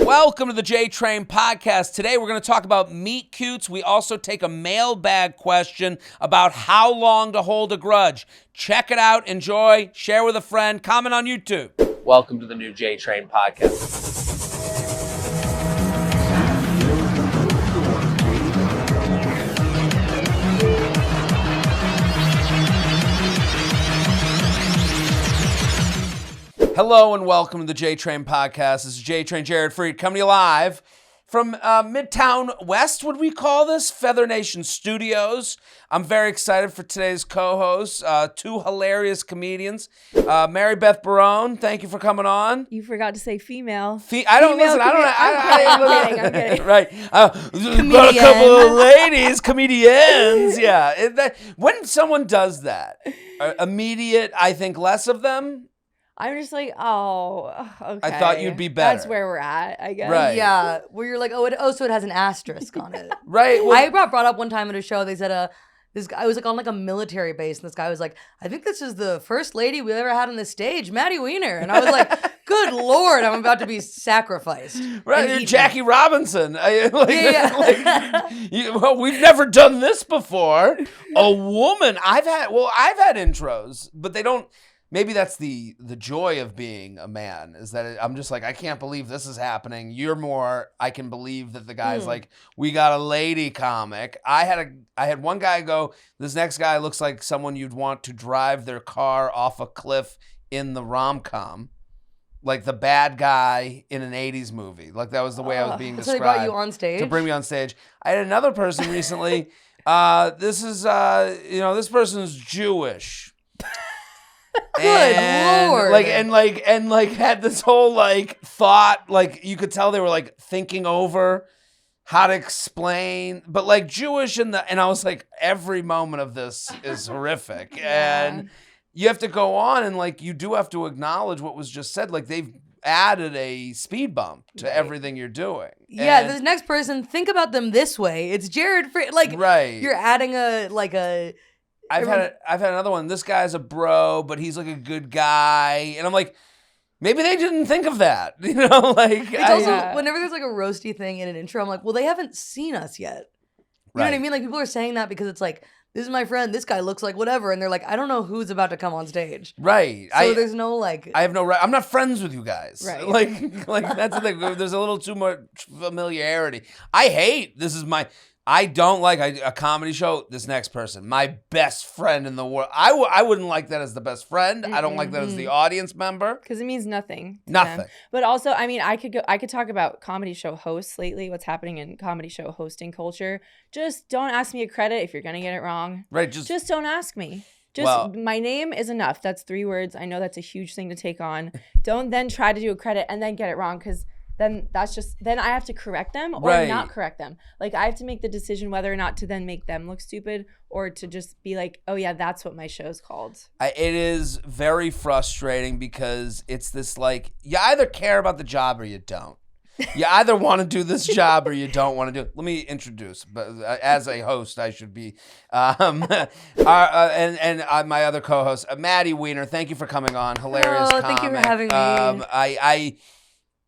Welcome to the JTrain podcast. Today we're going to talk about meet cutes. We also take a mailbag question about how long to hold a grudge. Check it out, enjoy, share with a friend, comment on YouTube. Welcome to the new JTrain podcast. Hello and welcome to the JTrain podcast. This is JTrain, Jared Freid, coming to you live from Midtown West, would we call this? Feather Nation Studios. I'm very excited for today's co-hosts, two hilarious comedians. Beth Barone, thank you for coming on. You forgot to say female. I'm kidding. Right. Got a couple of ladies, comedians. Yeah. When someone does that, immediate, I think less of them. I'm just like, oh, okay. I thought you'd be better. That's where we're at, I guess. Right. Yeah, where you're like, so it has an asterisk on it. Right. Well, I got brought up one time at a show. They said, this guy was like on like a military base, and this guy was like, I think this is the first lady we ever had on the stage, Maddie Wiener. And I was like, good Lord, I'm about to be sacrificed. Right, you're Jackie Robinson. Yeah. Well, we've never done this before. A woman. I've had intros, but they don't. Maybe that's the joy of being a man, is that I'm just like, I can't believe this is happening. You're more, I can believe that the guy's like, we got a lady comic. I had one guy go, this next guy looks like someone you'd want to drive their car off a cliff in the rom-com. Like the bad guy in an 80s movie. Like that was the way I was being described. So they brought you on stage? To bring me on stage. I had another person recently, this person's Jewish. Good Lord. And had this whole like thought, like you could tell they were like thinking over how to explain, but like Jewish and I was like, every moment of this is horrific. Yeah. And you have to go on and like you do have to acknowledge what was just said. Like they've added a speed bump to everything you're doing. Yeah, and this next person, think about them this way. It's Jared Freid. Like, right. You're adding I've had another one. This guy's a bro, but he's like a good guy. And I'm like, maybe they didn't think of that. You know, like it's also whenever there's like a roasty thing in an intro, I'm like, well, they haven't seen us yet. You know what I mean? Like people are saying that because it's like, this is my friend, this guy looks like whatever, and they're like, I don't know who's about to come on stage. Right. So there's no like I have no right. I'm not friends with you guys. Right. Like that's the thing. There's a little too much familiarity. I don't like a comedy show. This next person, my best friend in the world. I wouldn't like that as the best friend. I don't like that as the audience member. Because it means nothing. Nothing. Them. But also, I mean, I could talk about comedy show hosts lately, what's happening in comedy show hosting culture. Just don't ask me a credit if you're going to get it wrong. Right. Just don't ask me. My name is enough. That's 3 words. I know that's a huge thing to take on. Don't then try to do a credit and then get it wrong, because then I have to correct them or not correct them. Like I have to make the decision whether or not to then make them look stupid or to just be like, oh yeah, that's what my show's called. It is very frustrating because it's this like, you either care about the job or you don't. You either want to do this job or you don't want to do it. Let me introduce, but as a host, I should be. My other co-host, Maddie Wiener. Thank you for coming on. Hilarious comic. Thank you for having me.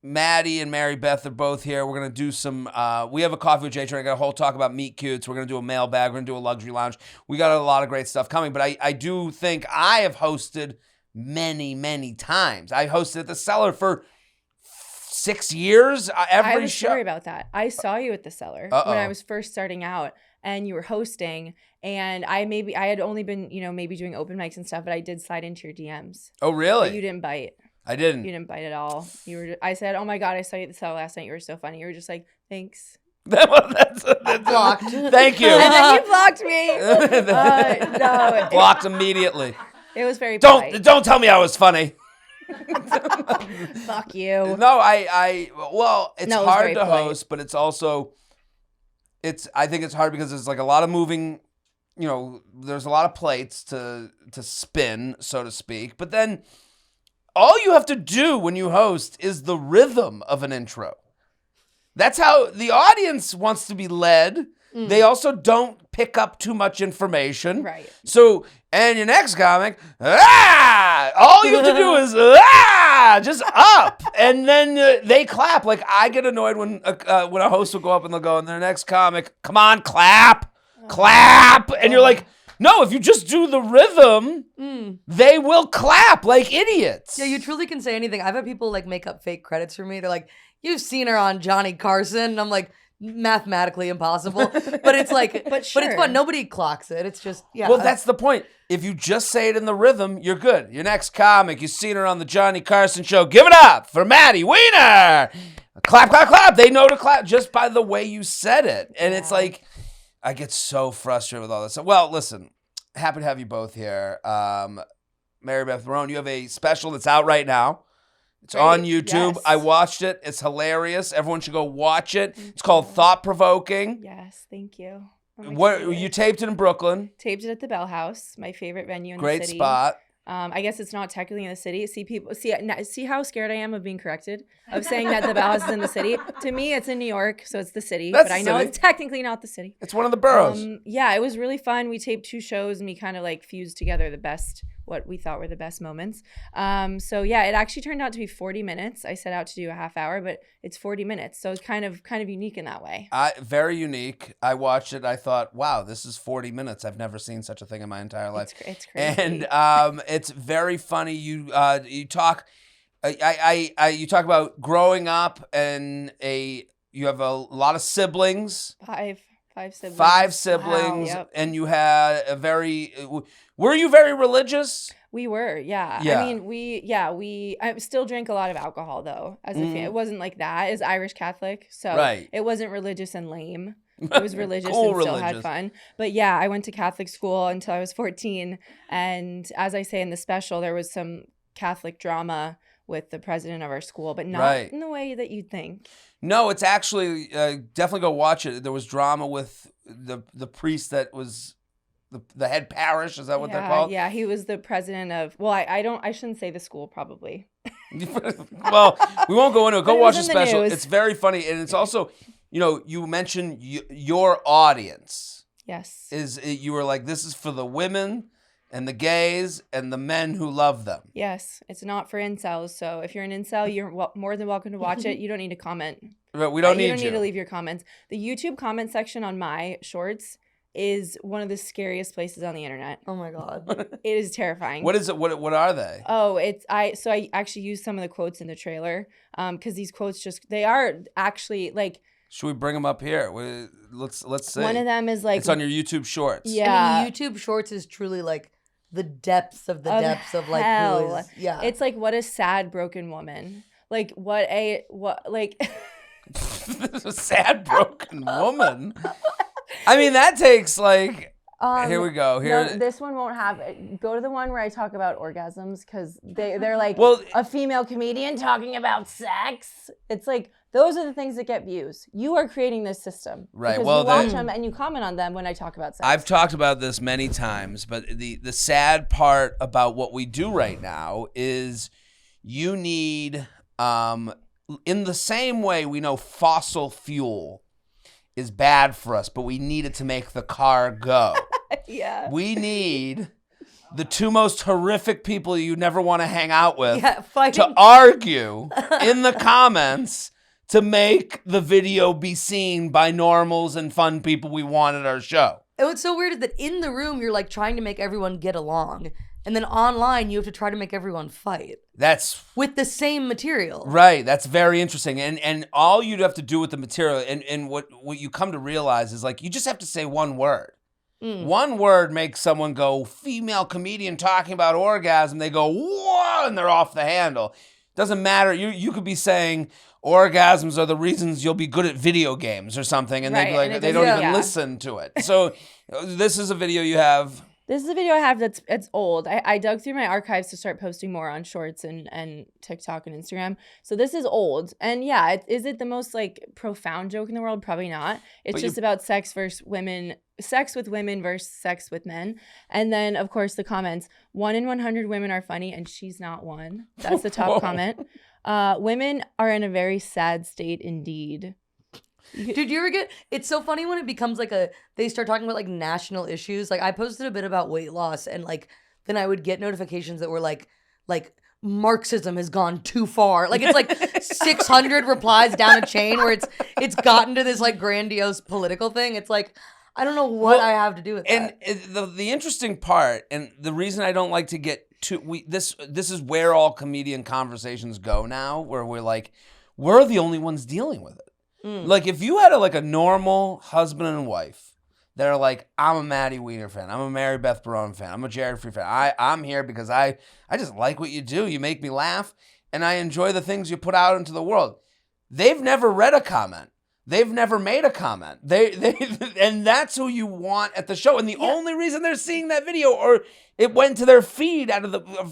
Maddie and Beth are both here. We're going to do some, we have a coffee with JTrain. I got a whole talk about meet cutes. We're going to do a mailbag. We're going to do a luxury lounge. We got a lot of great stuff coming, but I do think I have hosted many, many times. I hosted at the Cellar for 6 years. I have a story about that. I saw you at the Cellar when I was first starting out, and you were hosting, and I had only been, maybe doing open mics and stuff, but I did slide into your DMs. Oh, really? But you didn't bite. I didn't. You didn't bite at all. I said, oh my God, I saw you at the Cellar last night. You were so funny. You were just like, thanks. That's blocked. Thank you. And then you blocked me. No. Blocked immediately. It was very polite. Don't tell me I was funny. Fuck you. No, it's hard to polite. host, but it's also, I think it's hard because there's like a lot of moving, there's a lot of plates to spin, so to speak. But then all you have to do when you host is the rhythm of an intro. That's how the audience wants to be led. They also don't pick up too much information. Right. So, and your next comic, all you have to do is, just up. And then they clap. Like, I get annoyed when a host will go up and they'll go, and their next comic, come on, clap. And you're like, no, if you just do the rhythm, they will clap like idiots. Yeah, you truly can say anything. I've had people like make up fake credits for me. They're like, you've seen her on Johnny Carson. And I'm like, mathematically impossible. But it's like, but it's fun. Nobody clocks it. It's just, yeah. Well, that's the point. If you just say it in the rhythm, you're good. Your next comic, you've seen her on the Johnny Carson show. Give it up for Maddie Wiener. Clap, clap, clap. They know to clap just by the way you said it. And it's like, I get so frustrated with all this. Well, listen, happy to have you both here. Mary Beth, Barone, you have a special that's out right now. It's on YouTube. Yes. I watched it. It's hilarious. Everyone should go watch it. It's called Thought Provoking. Yes, thank you. What you taped it in Brooklyn? Taped it at the Bell House, my favorite venue in the city. Great spot. I guess it's not technically in the city. See how scared I am of being corrected, of saying that the Bell House is in the city. To me, it's in New York, so it's the city. But I know it's technically not the city. It's one of the boroughs. Yeah, it was really fun. We taped 2 shows and we kind of like fused together what we thought were the best moments. So yeah, it actually turned out to be 40 minutes. I set out to do a half hour, but it's 40 minutes. So it's kind of unique in that way. Very unique. I watched it. I thought, wow, this is 40 minutes. I've never seen such a thing in my entire life. It's crazy. And it's very funny. You talk about growing up and you have a lot of siblings. Five siblings. 5 siblings. Wow. Yep. And you had were you very religious? We were, yeah. I mean, I still drink a lot of alcohol though. As a fan, it wasn't like that. It's Irish Catholic, so it wasn't religious and lame. It was religious and still had fun. But yeah, I went to Catholic school until I was 14, and as I say in the special, there was some Catholic drama with the president of our school, but not in the way that you'd think. No, it's actually definitely go watch it. There was drama with the priest that was the head parish. Is that what they're called? Yeah, he was the president of. Well, I shouldn't say the school probably. Well, we won't go into it. Go watch the special. It's very funny, and it's also, you mentioned your audience. Yes. You were like, this is for the women and the gays and the men who love them. Yes, it's not for incels. So if you're an incel, you're more than welcome to watch it. You don't need to comment. But we don't need you. You don't need to leave your comments. The YouTube comment section on my shorts is one of the scariest places on the internet. Oh my God. It is terrifying. What is it? What are they? Oh, I actually used some of the quotes in the trailer because these quotes they are actually like. Should we bring them up here? Let's see. One of them is like. It's on your YouTube Shorts. Yeah. I mean, YouTube Shorts is truly like the depths of the depths of like who is. Yeah. It's like, what a sad broken woman. Like what a sad broken woman. I mean, that takes like. Here we go. Here, no, this one won't have it. Go to the one where I talk about orgasms because they're like a female comedian talking about sex. It's like those are the things that get views. You are creating this system, right? Because you watch them and you comment on them when I talk about sex. I've talked about this many times, but the sad part about what we do right now is you need, in the same way we know fossil fuel is bad for us, but we need it to make the car go. Yeah. We need the 2 most horrific people you never want to hang out with to argue in the comments to make the video be seen by normals and fun people we want at our show. And what's so weird is that in the room, you're like trying to make everyone get along. And then online, you have to try to make everyone fight. That's with the same material. Right. That's very interesting. And all you'd have to do with the material and what you come to realize is like you just have to say one word. One word makes someone go, female comedian talking about orgasm. They go, whoa, and they're off the handle. Doesn't matter. You could be saying orgasms are the reasons you'll be good at video games or something. And they'd be like, they don't even listen to it. So this is a video you have. This is a video I have it's old. I dug through my archives to start posting more on Shorts and TikTok and Instagram. So this is old. And yeah, is it the most like profound joke in the world? Probably not. It's just about sex with women versus sex with men. And then of course the comments, 1 in 100 women are funny and she's not one. That's the top comment. Women are in a very sad state indeed. Dude, you ever get, it's so funny when it becomes like they start talking about like national issues. Like I posted a bit about weight loss and like, then I would get notifications that were like Marxism has gone too far. Like it's like 600 replies down a chain where it's gotten to this like grandiose political thing. It's like, I don't know what I have to do with that. And the interesting part, and the reason I don't like to get this is where all comedian conversations go now, where we're like, we're the only ones dealing with it. Like if you had a normal husband and wife that are like, I'm a Maddie Wiener fan, I'm a Mary Beth Barone fan, I'm a Jared Freid fan, I'm here because I just like what you do, you make me laugh, and I enjoy the things you put out into the world. They've never read a comment. They've never made a comment. They and that's who you want at the show. And the only reason they're seeing that video, or it went to their feed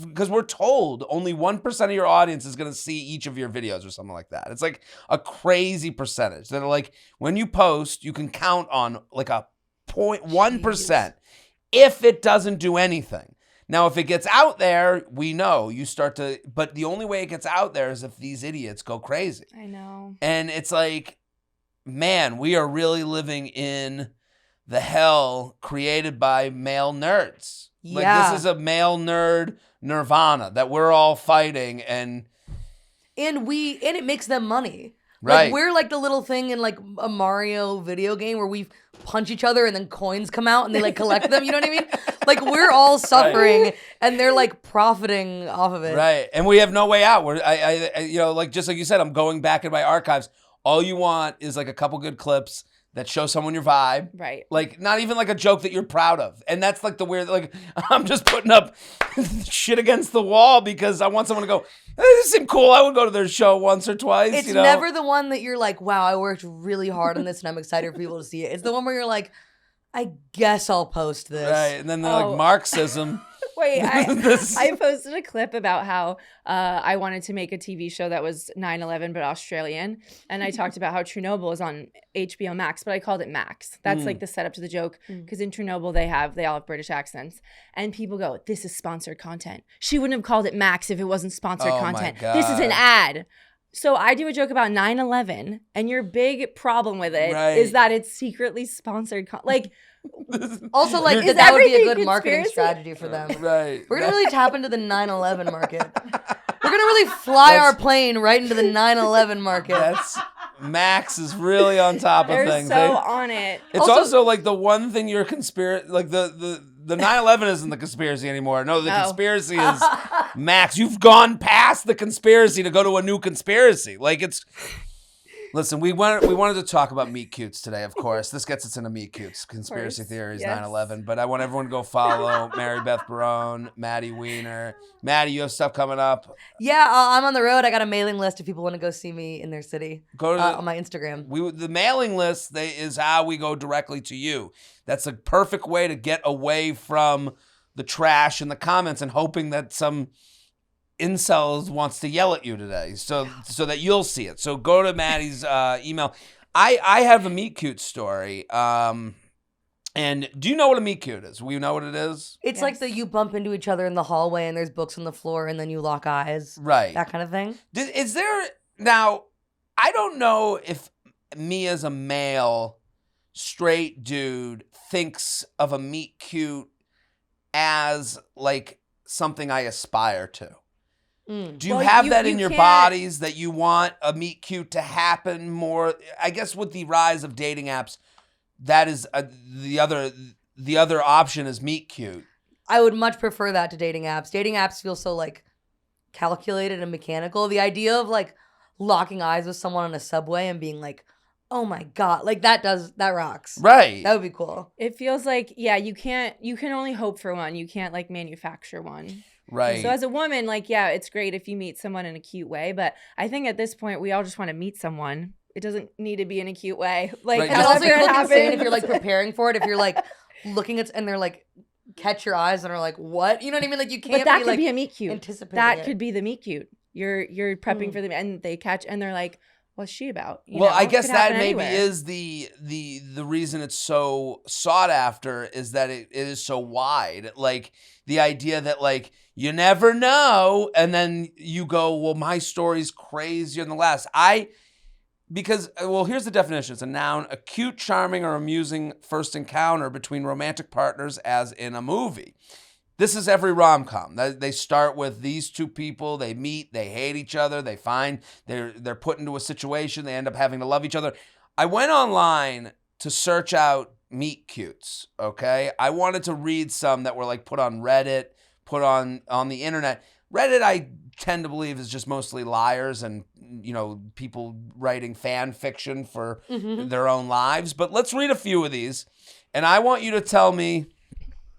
because we're told only 1% of your audience is going to see each of your videos or something like that. It's like a crazy percentage. They're like, when you post, you can count on like a 0.1% if it doesn't do anything. Now, if it gets out there, we know you start to, but the only way it gets out there is if these idiots go crazy. I know. And it's like, man, we are really living in the hell created by male nerds. Like this is a male nerd nirvana that we're all fighting, and it makes them money. Right. Like we're like the little thing in like a Mario video game where we punch each other and then coins come out and they like collect them. You know what I mean? Like we're all suffering and they're like profiting off of it. Right. And we have no way out. We're like just like you said, I'm going back in my archives. All you want is like a couple good clips that show someone your vibe. Right. Like not even like a joke that you're proud of. And that's like the weird, like I'm just putting up shit against the wall because I want someone to go, hey, this seemed cool. I would go to their show once or twice. It's never the one that you're like, wow, I worked really hard on this and I'm excited for people to see it. It's the one where you're like, I guess I'll post this. Right. And then they're like Marxism. Wait, I posted a clip about how I wanted to make a TV show that was 9/11 but Australian, and I talked about how Chernobyl is on HBO Max, but I called it Max. That's like the setup to the joke, because in Chernobyl they all have British accents, and people go, "This is sponsored content." She wouldn't have called it Max if it wasn't sponsored content. This is an ad. So I do a joke about 9/11, and your big problem with it is that it's secretly sponsored. Also, like that would be a good marketing strategy for them. Right. We're gonna really tap into the 9/11 market. We're gonna really fly our plane right into the 9/11 market. Max is really on top of things. They're so on it. It's also like the one thing you're like the 9/11 isn't the conspiracy anymore. No, the conspiracy is Max. You've gone past the conspiracy to go to a new conspiracy. Like it's. Listen, we wanted to talk about meet cutes today, of course. This gets us into meet cutes, conspiracy theories, 9/11. But I want everyone to go follow Mary Beth Barone, Maddie Wiener. Maddie, you have stuff coming up. Yeah, I'm on the road. I got a mailing list if people want to go see me in their city. Go to on my Instagram. The mailing list is how we go directly to you. That's a perfect way to get away from the trash and the comments and hoping that some incels wants to yell at you today so that you'll see it. So go to Maddie's email. I have a meet cute story. And do you know what a meet cute is? We know what it is? It's like you bump into each other in the hallway and there's books on the floor and then you lock eyes. Right. That kind of thing. Is there... Now, I don't know if me as a male straight dude thinks of a meet cute as like something I aspire to. Do you have that in your bodies that you want a meet cute to happen more? I guess with the rise of dating apps, that is the other option is meet cute. I would much prefer that to dating apps. Dating apps feel so like calculated and mechanical. The idea of like locking eyes with someone on a subway and being like, oh my God, like that rocks. Right. That would be cool. It feels like, you can only hope for one. You can't like manufacture one. Right. So as a woman, like, it's great if you meet someone in a cute way, but I think at this point we all just want to meet someone. It doesn't need to be in a cute way. Like, and also you look insane if you're like preparing for it. If you're like looking at and they're like catch your eyes and are like, what? You know what I mean? Like you can't. But that be, could like, be a meet cute. Anticipating that it. could be the meet cute. You're prepping for them and they catch and they're like, what's she about? I guess that maybe is the reason it's so sought after is that it is so wide. Like the idea that like you never know, and then you go, well, my story's crazier than the last. Because, well, here's the definition. It's a noun, a cute, charming, or amusing first encounter between romantic partners as in a movie. This is every rom-com. They start with these two people, they meet, they hate each other, they find they're put into a situation, they end up having to love each other. I went online to search out meet cutes, okay? I wanted to read some that were like put on Reddit, put on the internet. Reddit, I tend to believe, is just mostly liars and, people writing fan fiction for their own lives. But let's read a few of these, and I want you to tell me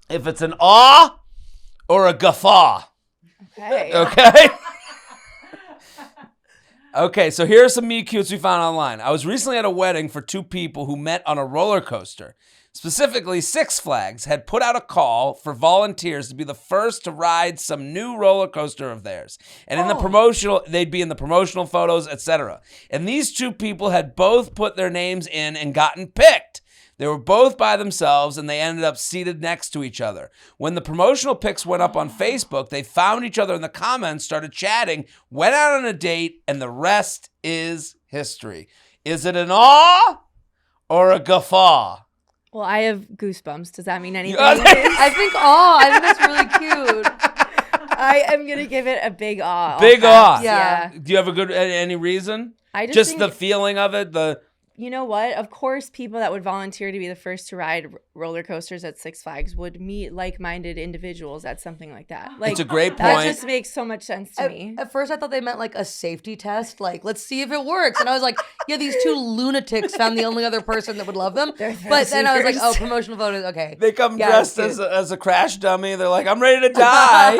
if it's an awe or a guffaw. Okay? Okay, so here are some meet cutes we found online. I was recently at a wedding for two people who met on a roller coaster. Specifically, Six Flags had put out a call for volunteers to be the first to ride some new roller coaster of theirs. And in the promotional, they'd be in the promotional photos, etc. And these two people had both put their names in and gotten picked. They were both by themselves, and they ended up seated next to each other. When the promotional pics went up on Facebook, they found each other in the comments, started chatting, went out on a date, and the rest is history. Is it an awe or a guffaw? Well, I have goosebumps. Does that mean anything? I think awe. I think that's really cute. I am going to give it a big awe. Big awe. Yeah. Do you have any reason? I just the feeling of it, You know what? Of course, people that would volunteer to be the first to ride roller coasters at Six Flags would meet like-minded individuals at something like that. Like, it's a great point. That just makes so much sense to me. At first, I thought they meant like a safety test. Like, let's see if it works. And I was like, yeah, these two lunatics found the only other person that would love them. But then I was like, oh, promotional photos. Okay. They come dressed as a crash dummy. They're like, I'm ready to die.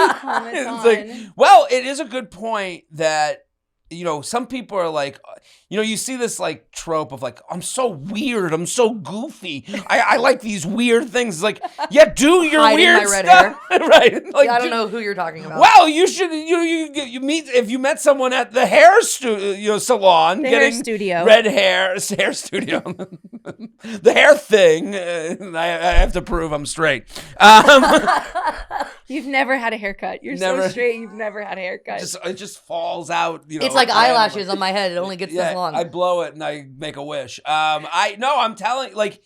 It's like, well, it is a good point that, some people are like, you see this like trope of like, I'm so weird, I'm so goofy, I like these weird things. It's like, yeah, do your hiding weird my red stuff, hair. right? Like, I don't know who you're talking about. Well, you should you meet if you met someone at the hair salon, hair studio, red hair studio, the hair thing. I have to prove I'm straight. You've never had a haircut. You're so straight. You've never had a haircut. It just falls out. It's like eyelashes on my head. It only gets this long. I blow it and I make a wish. I'm telling like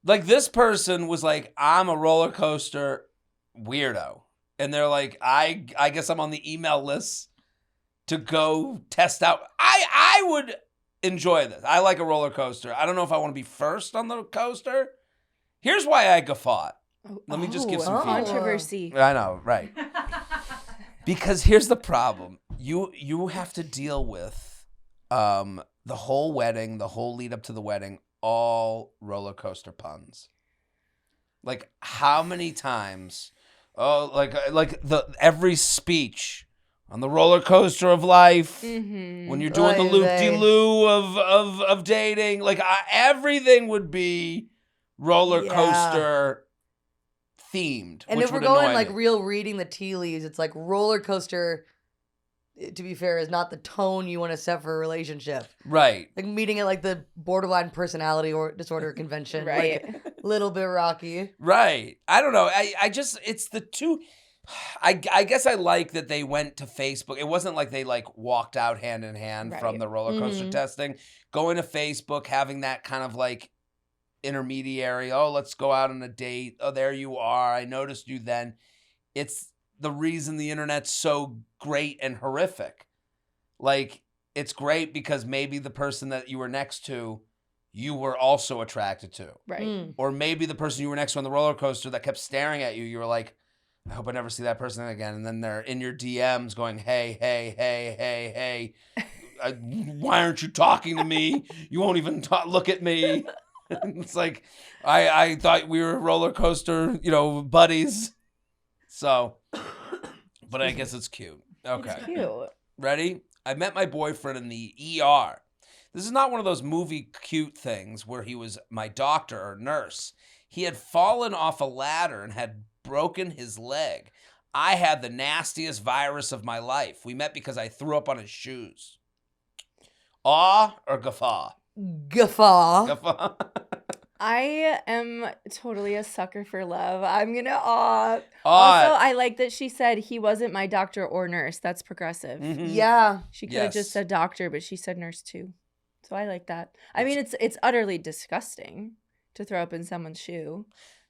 this person was like, I'm a roller coaster weirdo, and they're like, I guess I'm on the email list to go test out. I would enjoy this. I like a roller coaster. I don't know if I want to be first on the coaster. Here's why I guffawed. Let me just give some controversy. I know, right? Because here's the problem: you have to deal with the whole wedding, the whole lead up to the wedding, all roller coaster puns. Like how many times? Oh, like every speech on the roller coaster of life, when you're doing the loop-de-loo of dating, like everything would be roller coaster themed. And if we're going like real reading the tea leaves, it's like roller coaster, to be fair, is not the tone you want to set for a relationship. Right. Like meeting at like the borderline personality or disorder convention. Right. Like a little bit rocky. Right. I don't know. I just, it's the two. I guess I like that they went to Facebook. It wasn't like they like walked out hand in hand from the roller coaster testing. Going to Facebook, having that kind of like intermediary, oh, let's go out on a date, oh, there you are, I noticed you then. It's the reason the internet's so great and horrific. Like, it's great because maybe the person that you were next to, you were also attracted to. Right. Or maybe the person you were next to on the roller coaster that kept staring at you, you were like, I hope I never see that person again. And then they're in your DMs going, hey, why aren't you talking to me? You won't even look at me. It's like, I thought we were roller coaster, buddies. So, but I guess it's cute. Okay. It's cute. Ready? I met my boyfriend in the ER. This is not one of those movie cute things where he was my doctor or nurse. He had fallen off a ladder and had broken his leg. I had the nastiest virus of my life. We met because I threw up on his shoes. Awe or guffaw? Guffaw. I am totally a sucker for love. I'm gonna awe. Also, I like that she said he wasn't my doctor or nurse. That's progressive. Yeah. She could have just said doctor, but she said nurse too. So I like that. I mean, it's utterly disgusting to throw up in someone's shoe,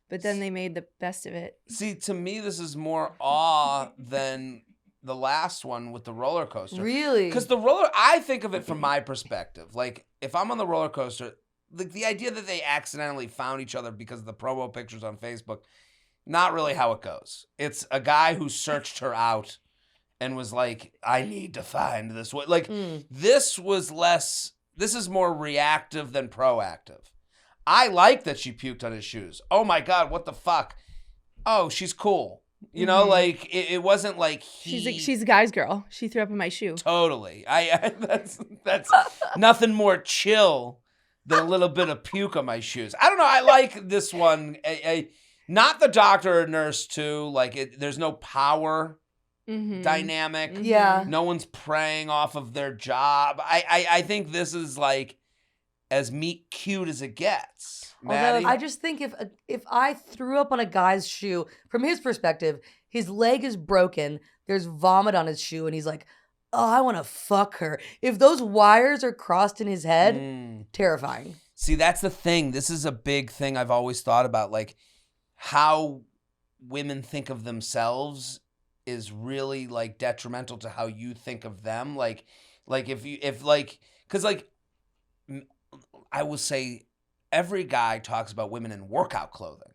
but then they made the best of it. See, to me, this is more awe than the last one with the roller coaster. Really? Because I think of it from my perspective. Like, if I'm on the roller coaster, like the idea that they accidentally found each other because of the promo pictures on Facebook, not really how it goes. It's a guy who searched her out and was like, I need to find this one. Like, this is more reactive than proactive. I like that she puked on his shoes. Oh my God, what the fuck? Oh, she's cool. You know, like it wasn't like she's a guy's girl. She threw up in my shoe. Totally. That's nothing more chill than a little bit of puke on my shoes. I don't know. I like this one. Not the doctor or nurse too. Like there's no power dynamic. Yeah. No one's preying off of their job. I think this is like as meet cute as it gets. Maddie? I just think if I threw up on a guy's shoe, from his perspective, his leg is broken, there's vomit on his shoe, and he's like, oh, I want to fuck her. If those wires are crossed in his head, terrifying. See, that's the thing. This is a big thing I've always thought about, like how women think of themselves is really like detrimental to how you think of them. Like because I will say every guy talks about women in workout clothing.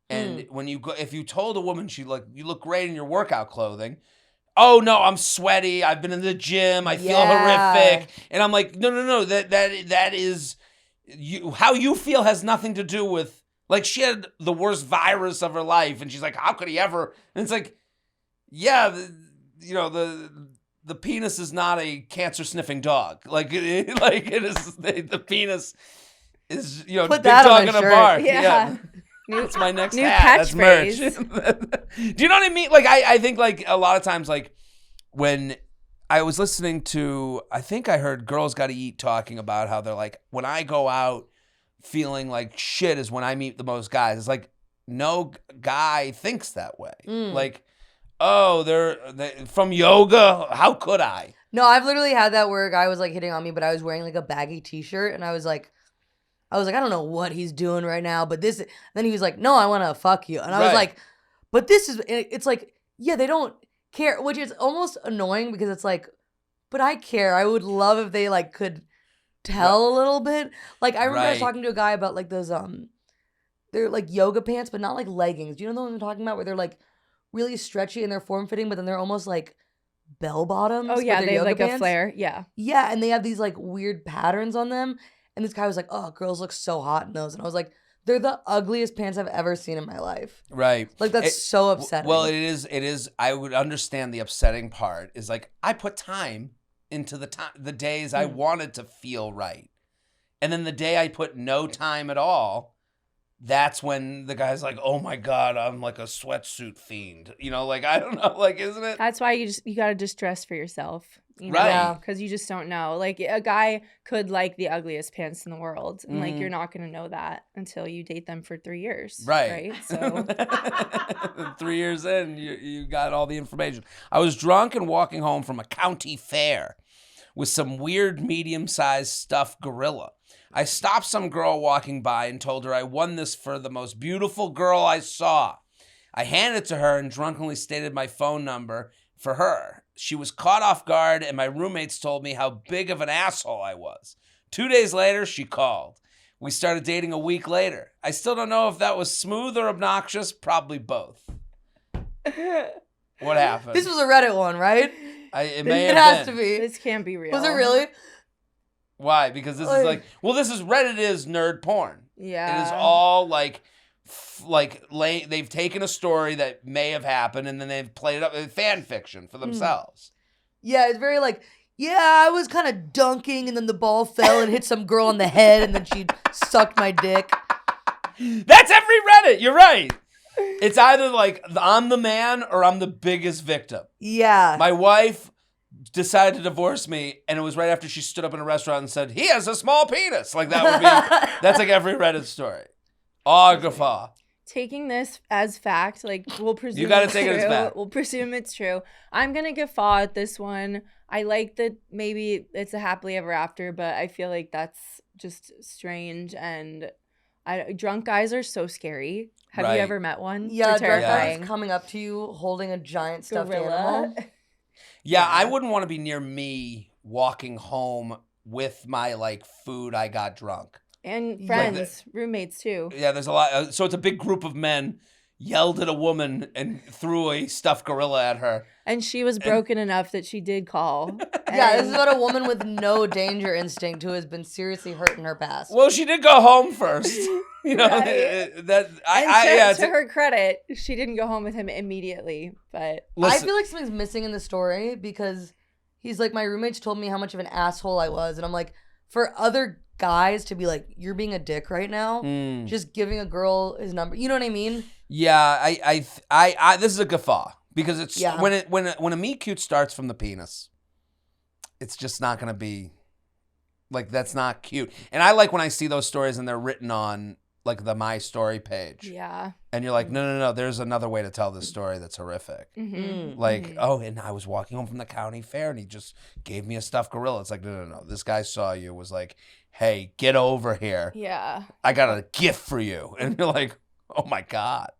And when you go, if you told a woman you look great in your workout clothing, oh no, I'm sweaty, I've been in the gym, I feel horrific. And I'm like, no, that is you, how you feel has nothing to do with, like, she had the worst virus of her life and she's like, how could he ever? And it's like, yeah, the penis is not a cancer sniffing dog. Like it is the penis is, Put big that dog on in a a shirt. bar. Yeah. That's my next new hat. That's merch. catchphrase. Do you know what I mean? Like I think like a lot of times, like when I was listening to, I think I heard Girls Gotta Eat talking about how they're like, when I go out feeling like shit is when I meet the most guys. It's like no guy thinks that way. Like, oh, they're from yoga. How could I? No, I've literally had that where a guy was like hitting on me, but I was wearing like a baggy t-shirt and I was like, I don't know what he's doing right now, but this, then he was like, no, I want to fuck you. And I was like, but this is, it's like, yeah, they don't care, which is almost annoying because it's like, but I care. I would love if they like could tell a little bit. Like I remember I was talking to a guy about like those, they're like yoga pants, but not like leggings. Do you know the ones I'm talking about where they're like really stretchy and they're form-fitting, but then they're almost like bell bottoms? Oh yeah, they have like pants. a flare. Yeah. Yeah, and they have these like weird patterns on them. And this guy was like, oh, girls look so hot in those. And I was like, they're the ugliest pants I've ever seen in my life. Right. Like, that's so upsetting. Well, it is. I would understand the upsetting part is like, I put time into the days I wanted to feel right. And then the day I put no time at all, that's when the guy's like, oh my God, I'm like a sweatsuit fiend. Like, I don't know, like, isn't it? That's why you got to just dress for yourself. Right. Because you just don't know. Like, a guy could like the ugliest pants in the world. And like, you're not going to know that until you date them for 3 years. Right. So 3 years in, you got all the information. I was drunk and walking home from a county fair with some weird medium-sized stuffed gorilla. I stopped some girl walking by and told her I won this for the most beautiful girl I saw. I handed it to her and drunkenly stated my phone number for her. She was caught off guard, and my roommates told me how big of an asshole I was. 2 days later, she called. We started dating a week later. I still don't know if that was smooth or obnoxious, probably both. What happened? This was a Reddit one, right? It may it have has been. to be. this can't be real. Was it really? Why? Because this is like, well, Reddit is nerd porn. Yeah. It is all they've taken a story that may have happened and then they've played it up in fan fiction for themselves. Yeah, it's very like, yeah, I was kind of dunking and then the ball fell and hit some girl on the head and then she sucked my dick. That's every Reddit. You're right. It's either like I'm the man or I'm the biggest victim. Yeah. My wife decided to divorce me, and it was right after she stood up in a restaurant and said, he has a small penis. Like, that would be, that's like every Reddit story. Guffaw. taking this as fact, like we'll presume You gotta it's take true. it as fact. We'll presume it's true. I'm gonna guffaw at this one. I like that maybe it's a happily ever after, but I feel like that's just strange. And drunk guys are so scary. Have you ever met one? Yeah, They're terrifying. guys coming up to you holding a giant stuffed Gorilla. animal. Yeah, I wouldn't want to be near me walking home with my like food I got drunk. And friends, roommates too. Yeah, there's a lot. So it's a big group of men yelled at a woman and threw a stuffed gorilla at her. And she was broken enough that she did call. Yeah, this is about a woman with no danger instinct who has been seriously hurt in her past. Well, she did go home first. You know, Right. To her credit, she didn't go home with him immediately. But I feel like something's missing in the story because he's like, my roommates told me how much of an asshole I was. And I'm like, for other guys to be like, you're being a dick right now, just giving a girl his number. You know what I mean? Yeah, I this is a guffaw because it's when a meet cute starts from the penis, it's just not gonna be like, that's not cute. And I like when I see those stories and they're written on like the My Story page. yeah. And you're like, no, there's another way to tell this story that's horrific. Like, oh, and I was walking home from the county fair and he just gave me a stuffed gorilla. It's like, no. This guy saw you, was like, hey, get over here. Yeah. I got a gift for you. And you're like, oh my God.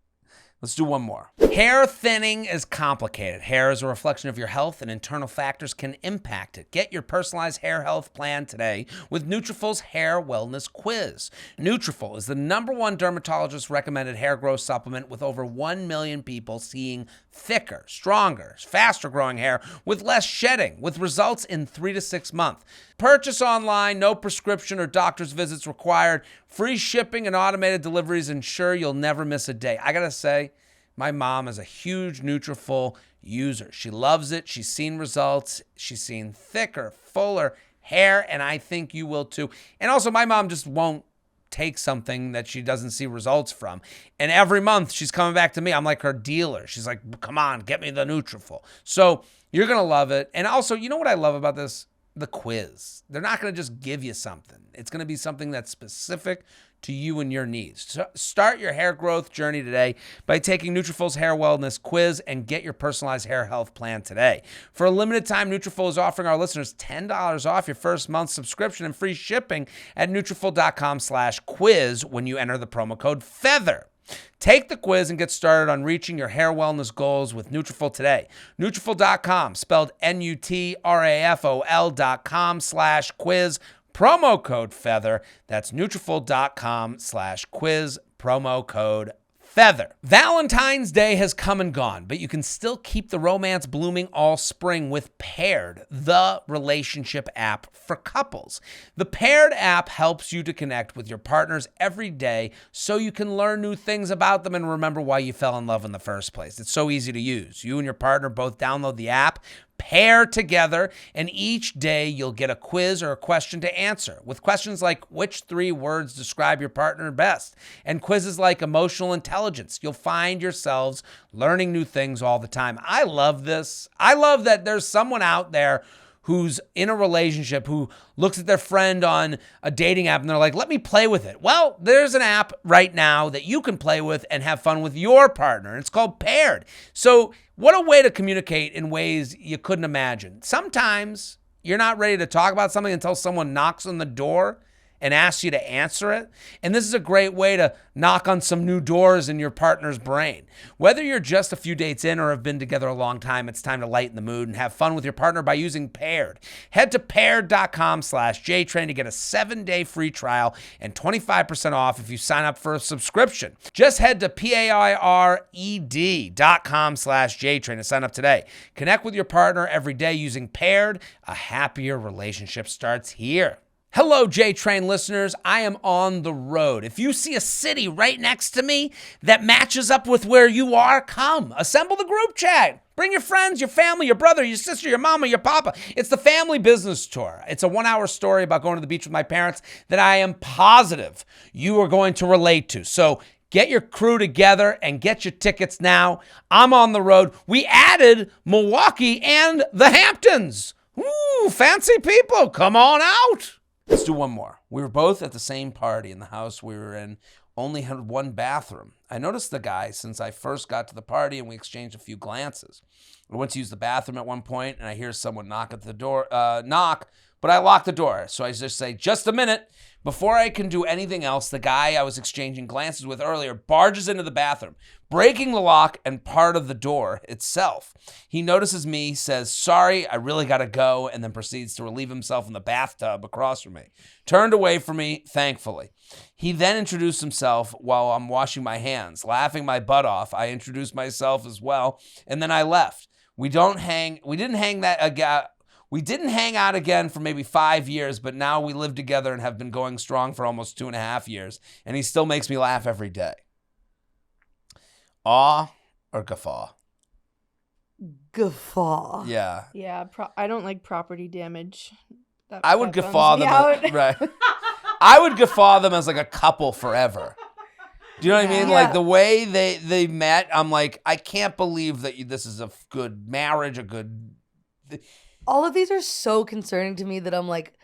Let's do one more. Hair thinning is complicated. Hair is a reflection of your health, and internal factors can impact it. Get your personalized hair health plan today with Nutrafol's Hair Wellness Quiz. Nutrafol is the #1 dermatologist recommended hair growth supplement with over 1 million people seeing thicker, stronger, faster growing hair with less shedding, with results in 3 to 6 months. Purchase online, no prescription or doctor's visits required. Free shipping and automated deliveries ensure you'll never miss a day. I gotta say, my mom is a huge Nutrafol user. She loves it. She's seen results. She's seen thicker, fuller hair, and I think you will too. And also, my mom just won't take something that she doesn't see results from. And every month, she's coming back to me. I'm like her dealer. She's like, come on, get me the Nutrafol. So you're gonna love it. And also, you know what I love about this? The quiz. They're not going to just give you something. It's going to be something that's specific to you and your needs. So start your hair growth journey today by taking Nutrafol's Hair Wellness Quiz and get your personalized hair health plan today. For a limited time, Nutrafol is offering our listeners $10 off your first month's subscription and free shipping at Nutrafol.com/quiz when you enter the promo code FEATHER. Take the quiz and get started on reaching your hair wellness goals with Nutrafol today. Nutrafol.com, spelled Nutrafol.com/quiz, promo code FEATHER. That's Nutrafol.com/quiz, promo code FEATHER. Valentine's Day has come and gone, but you can still keep the romance blooming all spring with Paired, the relationship app for couples. The Paired app helps you to connect with your partners every day so you can learn new things about them and remember why you fell in love in the first place. It's so easy to use. You and your partner both download the app, pair together, and each day you'll get a quiz or a question to answer, with questions like which 3 words describe your partner best, and quizzes like emotional intelligence. You'll find yourselves learning new things all the time. I love this. I love that there's someone out there who's in a relationship who looks at their friend on a dating app and they're like, let me play with it. Well, there's an app right now that you can play with and have fun with your partner. It's called Paired. So what a way to communicate in ways you couldn't imagine. Sometimes you're not ready to talk about something until someone knocks on the door and asks you to answer it. And this is a great way to knock on some new doors in your partner's brain. Whether you're just a few dates in or have been together a long time, it's time to lighten the mood and have fun with your partner by using Paired. Head to paired.com/JTrain to get a 7-day free trial and 25% off if you sign up for a subscription. Just head to paired.com/JTrain to sign up today. Connect with your partner every day using Paired. A happier relationship starts here. Hello, JTrain listeners. I am on the road. If you see a city right next to me that matches up with where you are, come. Assemble the group chat. Bring your friends, your family, your brother, your sister, your mama, your papa. It's the family business tour. It's a 1-hour story about going to the beach with my parents that I am positive you are going to relate to. So get your crew together and get your tickets now. I'm on the road. We added Milwaukee and the Hamptons. Ooh, fancy people. Come on out. Let's do one more. We were both at the same party in the house we were in only had one bathroom. I noticed the guy since I first got to the party and we exchanged a few glances. I went to use the bathroom at one point and I hear someone knock at the door, but I locked the door. So I just say, just a minute. Before I can do anything else, the guy I was exchanging glances with earlier barges into the bathroom, breaking the lock and part of the door itself. He notices me, says, sorry, I really gotta go, and then proceeds to relieve himself in the bathtub across from me. Turned away from me, thankfully. He then introduced himself while I'm washing my hands. Laughing my butt off, I introduced myself as well, and then I left. We didn't hang out again for maybe 5 years, but now we live together and have been going strong for almost 2.5 years, and he still makes me laugh every day. Awe or guffaw? Guffaw. Yeah. Yeah, I don't like property damage. I would guffaw them. Right. I would guffaw them as like a couple forever. Do you know what I mean? Yeah. Like the way they met, I'm like, I can't believe that this is a good marriage, a good... All of these are so concerning to me that I'm like,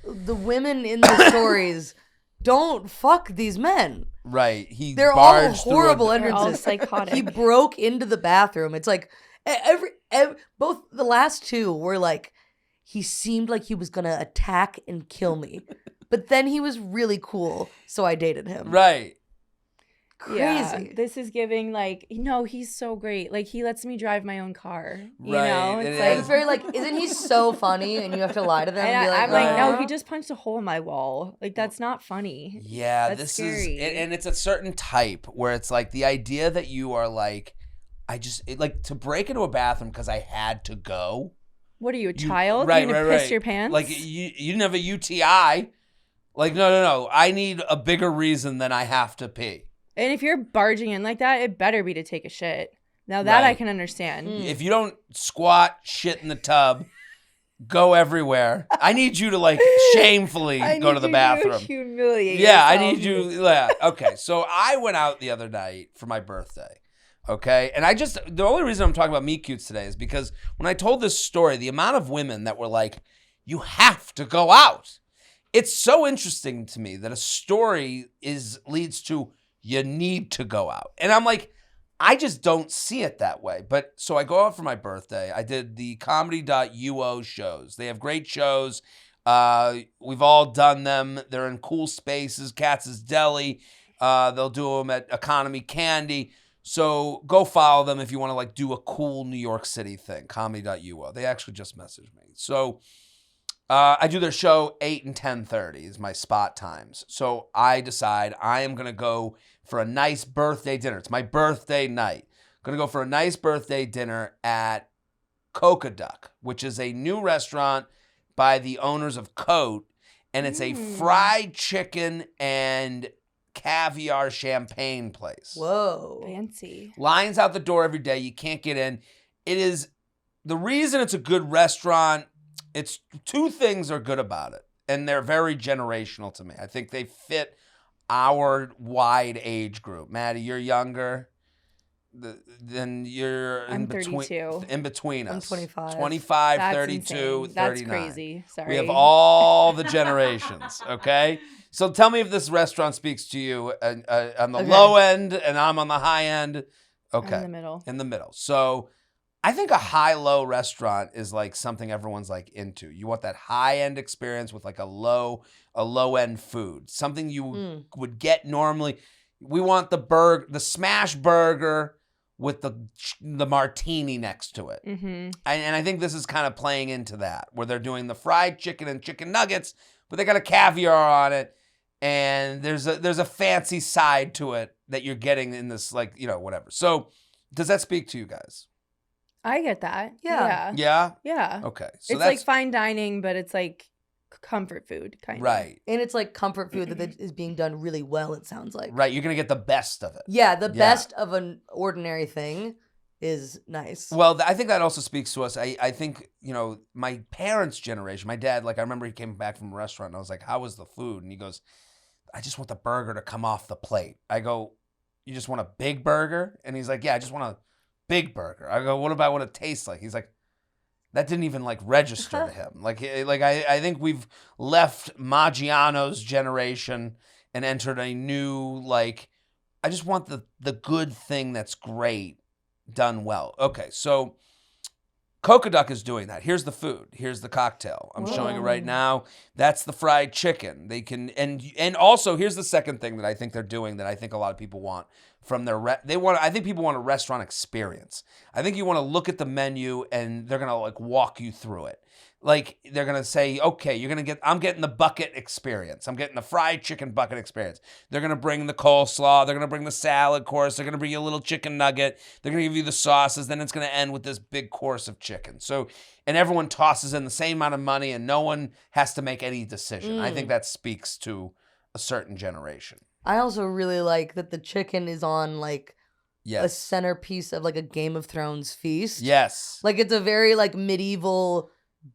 the women in the stories don't fuck these men. Right. They're all horrible entrances. They're all psychotic. He broke into the bathroom. It's like every both the last two were like, he seemed like he was gonna attack and kill me, but then he was really cool, so I dated him. Right. Crazy. Yeah, this is giving like, no, he's so great. Like he lets me drive my own car. You Right, know, it it's is. like It's very like, isn't he so funny? And you have to lie to them. and And be like, I'm like, no, "Uh." he just punched a hole in my wall. Like that's not funny. Yeah, That's this scary. is, and it's a certain type where it's like the idea that you are like, like to break into a bathroom because I had to go. What are you, a child? Right, you gonna right, piss right. your pants? Like you didn't have a UTI. Like no. I need a bigger reason than I have to pee. And if you're barging in like that, it better be to take a shit. Now that I Right. can understand. If you don't squat, shit in the tub, go everywhere. I need you to like shamefully go to the bathroom. Humiliate Yeah, I yourself. need you. Yeah. Okay, so I went out the other night for my birthday. Okay, and the only reason I'm talking about meet cutes today is because when I told this story, the amount of women that were like, "You have to go out." It's so interesting to me that a story leads to you need to go out, and I'm like, I just don't see it that way. But so I go out for my birthday. I did the comedy.uo shows. They have great shows. We've all done them. They're in cool spaces. Katz's Deli. They'll do them at Economy Candy. So go follow them if you want to like do a cool New York City thing. Comedy.uo. They actually just messaged me. So I do their show 8 and 10:30 is my spot times. So I decide I am going to go for a nice birthday dinner. It's my birthday night. Going to go for a nice birthday dinner at Coca Duck, which is a new restaurant by the owners of Coat. And it's a fried chicken and caviar champagne place. Whoa. Fancy. Lines out the door every day. You can't get in. It is the reason it's a good restaurant. It's two things are good about it, and they're very generational to me. I think they fit our wide age group. Maddie, you're younger. Then you're I'm 32. In between us. I'm 25. 25, That's 32, insane. That's 39. crazy. Sorry. We have all the generations, okay? So tell me if this restaurant speaks to you on the low end and I'm on the high end. Okay. In the middle. In the middle. So I think a high-low restaurant is like something everyone's like into. You want that high-end experience with like a low-end food. Something you would get normally. We want the smash burger with the martini next to it. Mm-hmm. And I think this is kind of playing into that, where they're doing the fried chicken and chicken nuggets, but they got a caviar on it, and there's a fancy side to it that you're getting in this, like, you know, whatever. So does that speak to you guys? I get that. Yeah. Yeah? Yeah. Okay. So It's like fine dining, but it's like comfort food kind of. right. And it's like comfort food that is being done really well, it sounds like. Right. You're going to get the best of it. Yeah, the best of an ordinary thing is nice. Well, I think that also speaks to us. I think, you know, my parents' generation, my dad, like I remember he came back from a restaurant and I was like, how was the food? And he goes, I just want the burger to come off the plate. I go, you just want a big burger? And he's like, yeah, I just want a big burger. I go, what about what it tastes like? He's like, that didn't even like register to him. Like I think we've left Maggiano's generation and entered a new, like, I just want the good thing that's great done well. Okay, so Coca Duck is doing that. Here's the food. Here's the cocktail. I'm showing it right now. That's the fried chicken. They can, and also here's the second thing that I think they're doing that I think a lot of people want from their I think people want a restaurant experience. I think you want to look at the menu and they're going to like walk you through it. Like they're going to say, okay, I'm getting the bucket experience. I'm getting the fried chicken bucket experience. They're going to bring the coleslaw. They're going to bring the salad course. They're going to bring you a little chicken nugget. They're going to give you the sauces. Then it's going to end with this big course of chicken. So, and everyone tosses in the same amount of money and no one has to make any decision. I think that speaks to a certain generation. I also really like that the chicken is on like Yes. a centerpiece of like a Game of Thrones feast. Yes. Like it's a very like medieval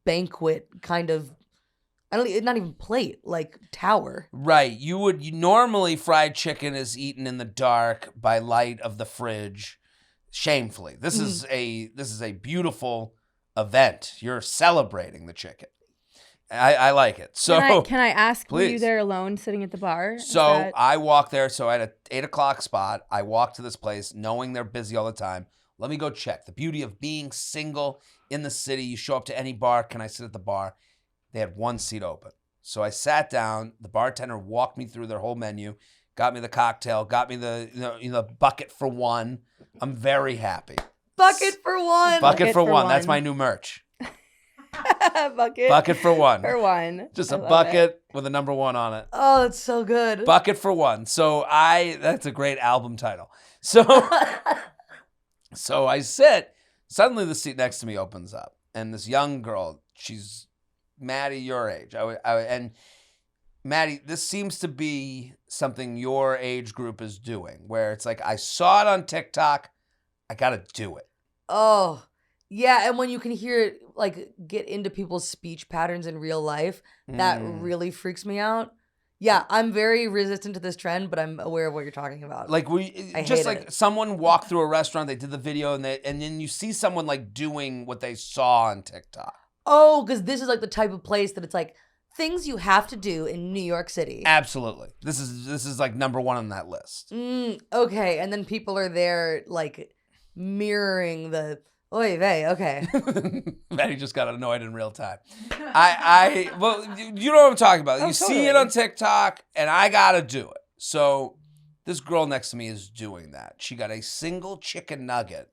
banquet kind of, not even plate, like tower. Right. You normally fried chicken is eaten in the dark by light of the fridge, shamefully. This is a beautiful event. You're celebrating the chicken. I like it. So can I ask, were you please. there alone sitting at the bar? So I walked there. So I had an 8 o'clock spot. I walked to this place knowing they're busy all the time. Let me go check. The beauty of being single in the city, you show up to any bar. Can I sit at the bar? They had one seat open. So I sat down. The bartender walked me through their whole menu, got me the cocktail, got me the bucket for one. I'm very happy. Bucket for one. Bucket for one. That's my new merch. Bucket for one. For one. Just a bucket with a number 1 on it. Oh, it's so good. Bucket for one. So that's a great album title. So I sit. Suddenly the seat next to me opens up. And this young girl, she's Maddie, your age. And Maddie, this seems to be something your age group is doing, where it's like, I saw it on TikTok. I got to do it. Oh, yeah. And when you can hear it, like, get into people's speech patterns in real life, that really freaks me out. Yeah, I'm very resistant to this trend, but I'm aware of what you're talking about. Like someone walked through a restaurant, they did the video, and then you see someone like doing what they saw on TikTok. Oh, because this is like the type of place that it's like things you have to do in New York City. Absolutely. This is like number 1 on that list. Okay, and then people are there like mirroring the oy vey. Okay. Maddie just got annoyed in real time. Well, you know what I'm talking about. Oh, you totally. see it on TikTok, and I gotta do it. So this girl next to me is doing that. She got a single chicken nugget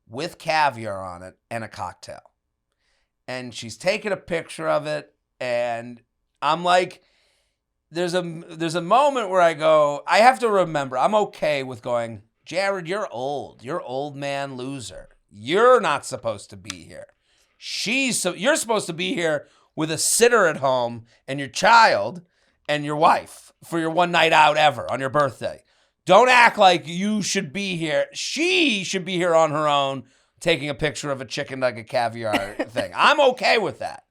with caviar on it and a cocktail. And she's taking a picture of it, and I'm like, there's a moment where I go, I have to remember, I'm okay with going, Jared, you're old. You're old man loser. You're not supposed to be here. You're supposed to be here with a sitter at home and your child and your wife for your one night out ever on your birthday. Don't act like you should be here. She should be here on her own taking a picture of a chicken nugget caviar thing. I'm okay with that.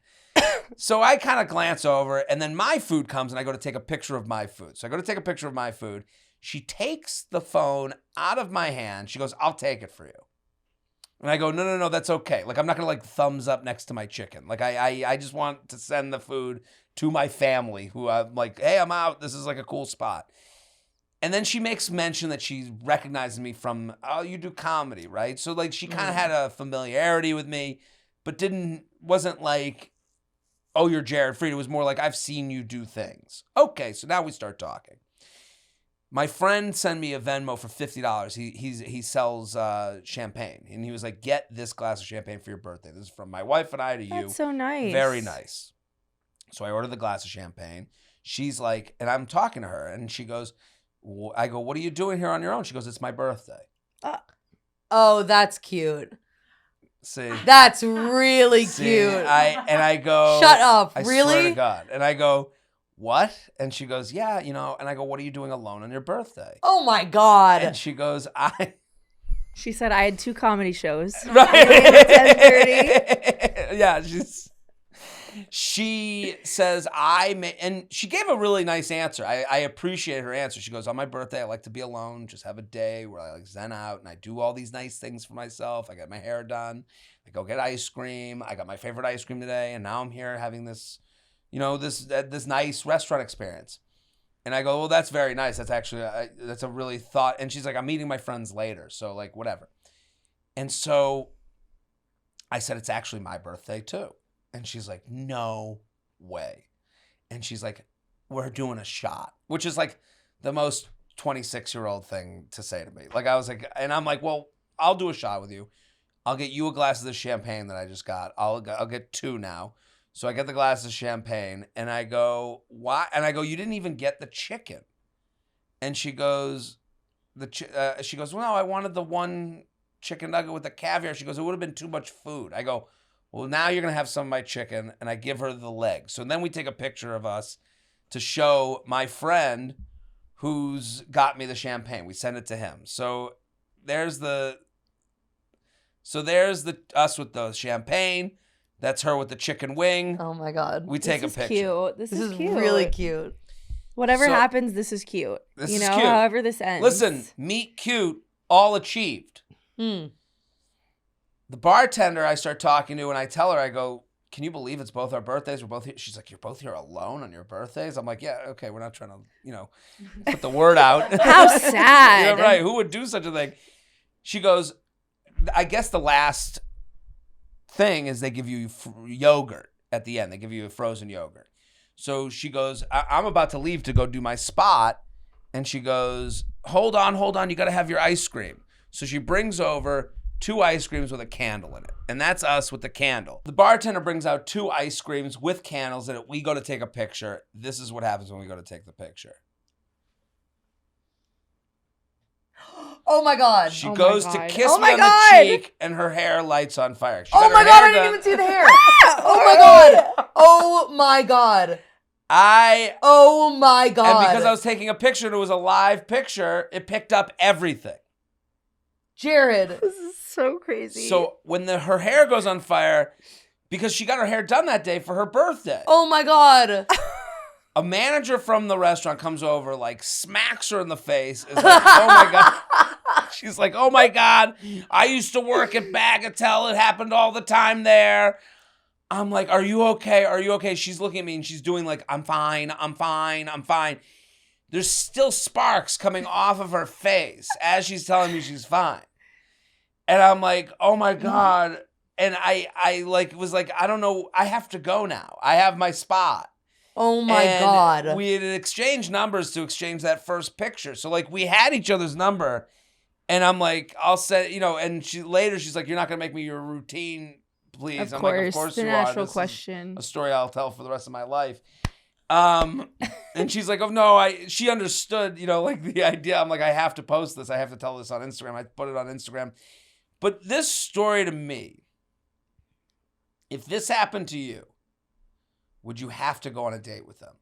So I kind of glance over, and then my food comes, and I go to take a picture of my food. So I go to take a picture of my food. She takes the phone out of my hand. She goes, I'll take it for you. And I go, no, that's okay. Like, I'm not going to, like, thumbs up next to my chicken. Like, I just want to send the food to my family, who I'm like, hey, I'm out. This is, like, a cool spot. And then she makes mention that she recognizes me from, oh, you do comedy, right? So, like, she kind of had a familiarity with me, but wasn't like, oh, you're Jared Freid. It was more like, I've seen you do things. Okay, so now we start talking. My friend sent me a Venmo for $50. He sells champagne. And he was like, get this glass of champagne for your birthday. This is from my wife and I to you. That's so nice. Very nice. So I ordered the glass of champagne. She's like, and I'm talking to her, and she goes, I go, what are you doing here on your own? She goes, it's my birthday. Oh, that's cute. See? That's really cute. I go, shut up. I Really? swear to God. And I go, what? And she goes, yeah, and I go, what are you doing alone on your birthday? Oh my God. And she goes, She said I had 2 comedy shows. Right. At 10:30. Yeah, she says, and she gave a really nice answer. I appreciate her answer. She goes, on my birthday, I like to be alone, just have a day where I like zen out and I do all these nice things for myself. I get my hair done. I go get ice cream. I got my favorite ice cream today. And now I'm here having this, this nice restaurant experience. And I go, well, that's very nice. That's actually, that's a really thought. And she's like, I'm meeting my friends later. So like, whatever. And so I said, it's actually my birthday too. And she's like, no way. And she's like, we're doing a shot, which is like the most 26-year-old thing to say to me. Like I was like, and I'm like, well, I'll do a shot with you. I'll get you a glass of the champagne that I just got. I'll get 2 now. So I get the glass of champagne and I go, why? And I go, you didn't even get the chicken. And she goes, well, no, I wanted the one chicken nugget with the caviar. She goes, it would have been too much food. I go, well, now you're going to have some of my chicken. And I give her the leg. So then we take a picture of us to show my friend who's got me the champagne. We send it to him. So there's us with the champagne. That's her with the chicken wing. Oh my God. We take a picture. Cute. This is cute. Really cute. Whatever happens, this is cute. This is cute. However this ends. Listen, meet cute, all achieved. The bartender I start talking to and I tell her, I go, can you believe it's both our birthdays? We're both here. She's like, you're both here alone on your birthdays? I'm like, yeah, okay, we're not trying to, put the word out. How sad. Yeah, right. Who would do such a thing? She goes, I guess the last thing is they give you yogurt at the end. They give you a frozen yogurt. So she goes, I'm about to leave to go do my spot. And she goes, hold on. You got to have your ice cream. So she brings over 2 ice creams with a candle in it. And that's us with the candle. The bartender brings out 2 ice creams with candles in it. We go to take a picture. This is what happens when we go to take the picture. Oh my God. She goes to kiss Oh me my on God. the cheek and her hair lights on fire. Oh my God, I didn't even see the hair. Oh my God. Oh my God. Oh my God. And because I was taking a picture and it was a live picture, it picked up everything. Jared. This is so crazy. So when her hair goes on fire, because she got her hair done that day for her birthday. Oh my God. A manager from the restaurant comes over, like smacks her in the face. Is like, oh my God. She's like, oh my God. I used to work at Bagatelle. It happened all the time there. I'm like, are you okay? Are you okay? She's looking at me and she's doing like, I'm fine. There's still sparks coming off of her face as she's telling me she's fine. And I'm like, oh my God. And I like was like, I don't know. I have to go now. I have my spot. Oh my God. We had exchanged numbers to exchange that first picture. So like we had each other's number and I'm like, I'll send, and she's like, you're not going to make me your routine, please. Of like, of course the you natural are. This question. is a story I'll tell for the rest of my life. And she's like, oh no, she understood, like the idea. I'm like, I have to post this. I have to tell this on Instagram. I put it on Instagram. But this story to me, if this happened to you, would you have to go on a date with them?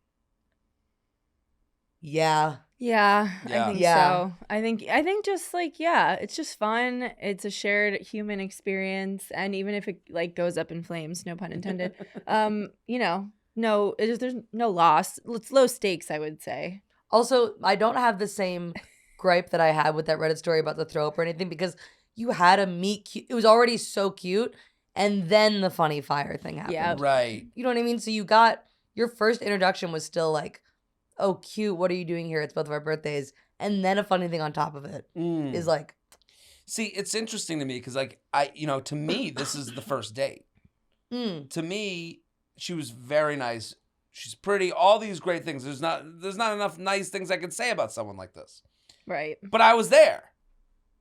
Yeah. Yeah, Yeah. I think Yeah. so. I think just like, yeah, it's just fun. It's a shared human experience. And even if it like goes up in flames, no pun intended, there's no loss. It's low stakes, I would say. Also, I don't have the same gripe that I had with that Reddit story about the throw up or anything because you had a meet cute. It was already so cute. And then the funny fire thing happened. Yeah. Right. You know what I mean? So you got, your first introduction was still like, oh, cute. What are you doing here? It's both of our birthdays. And then a funny thing on top of it is like. See, it's interesting to me because like, to me, this is the first date. To me, she was very nice. She's pretty. All these great things. There's not enough nice things I could say about someone like this. Right. But I was there.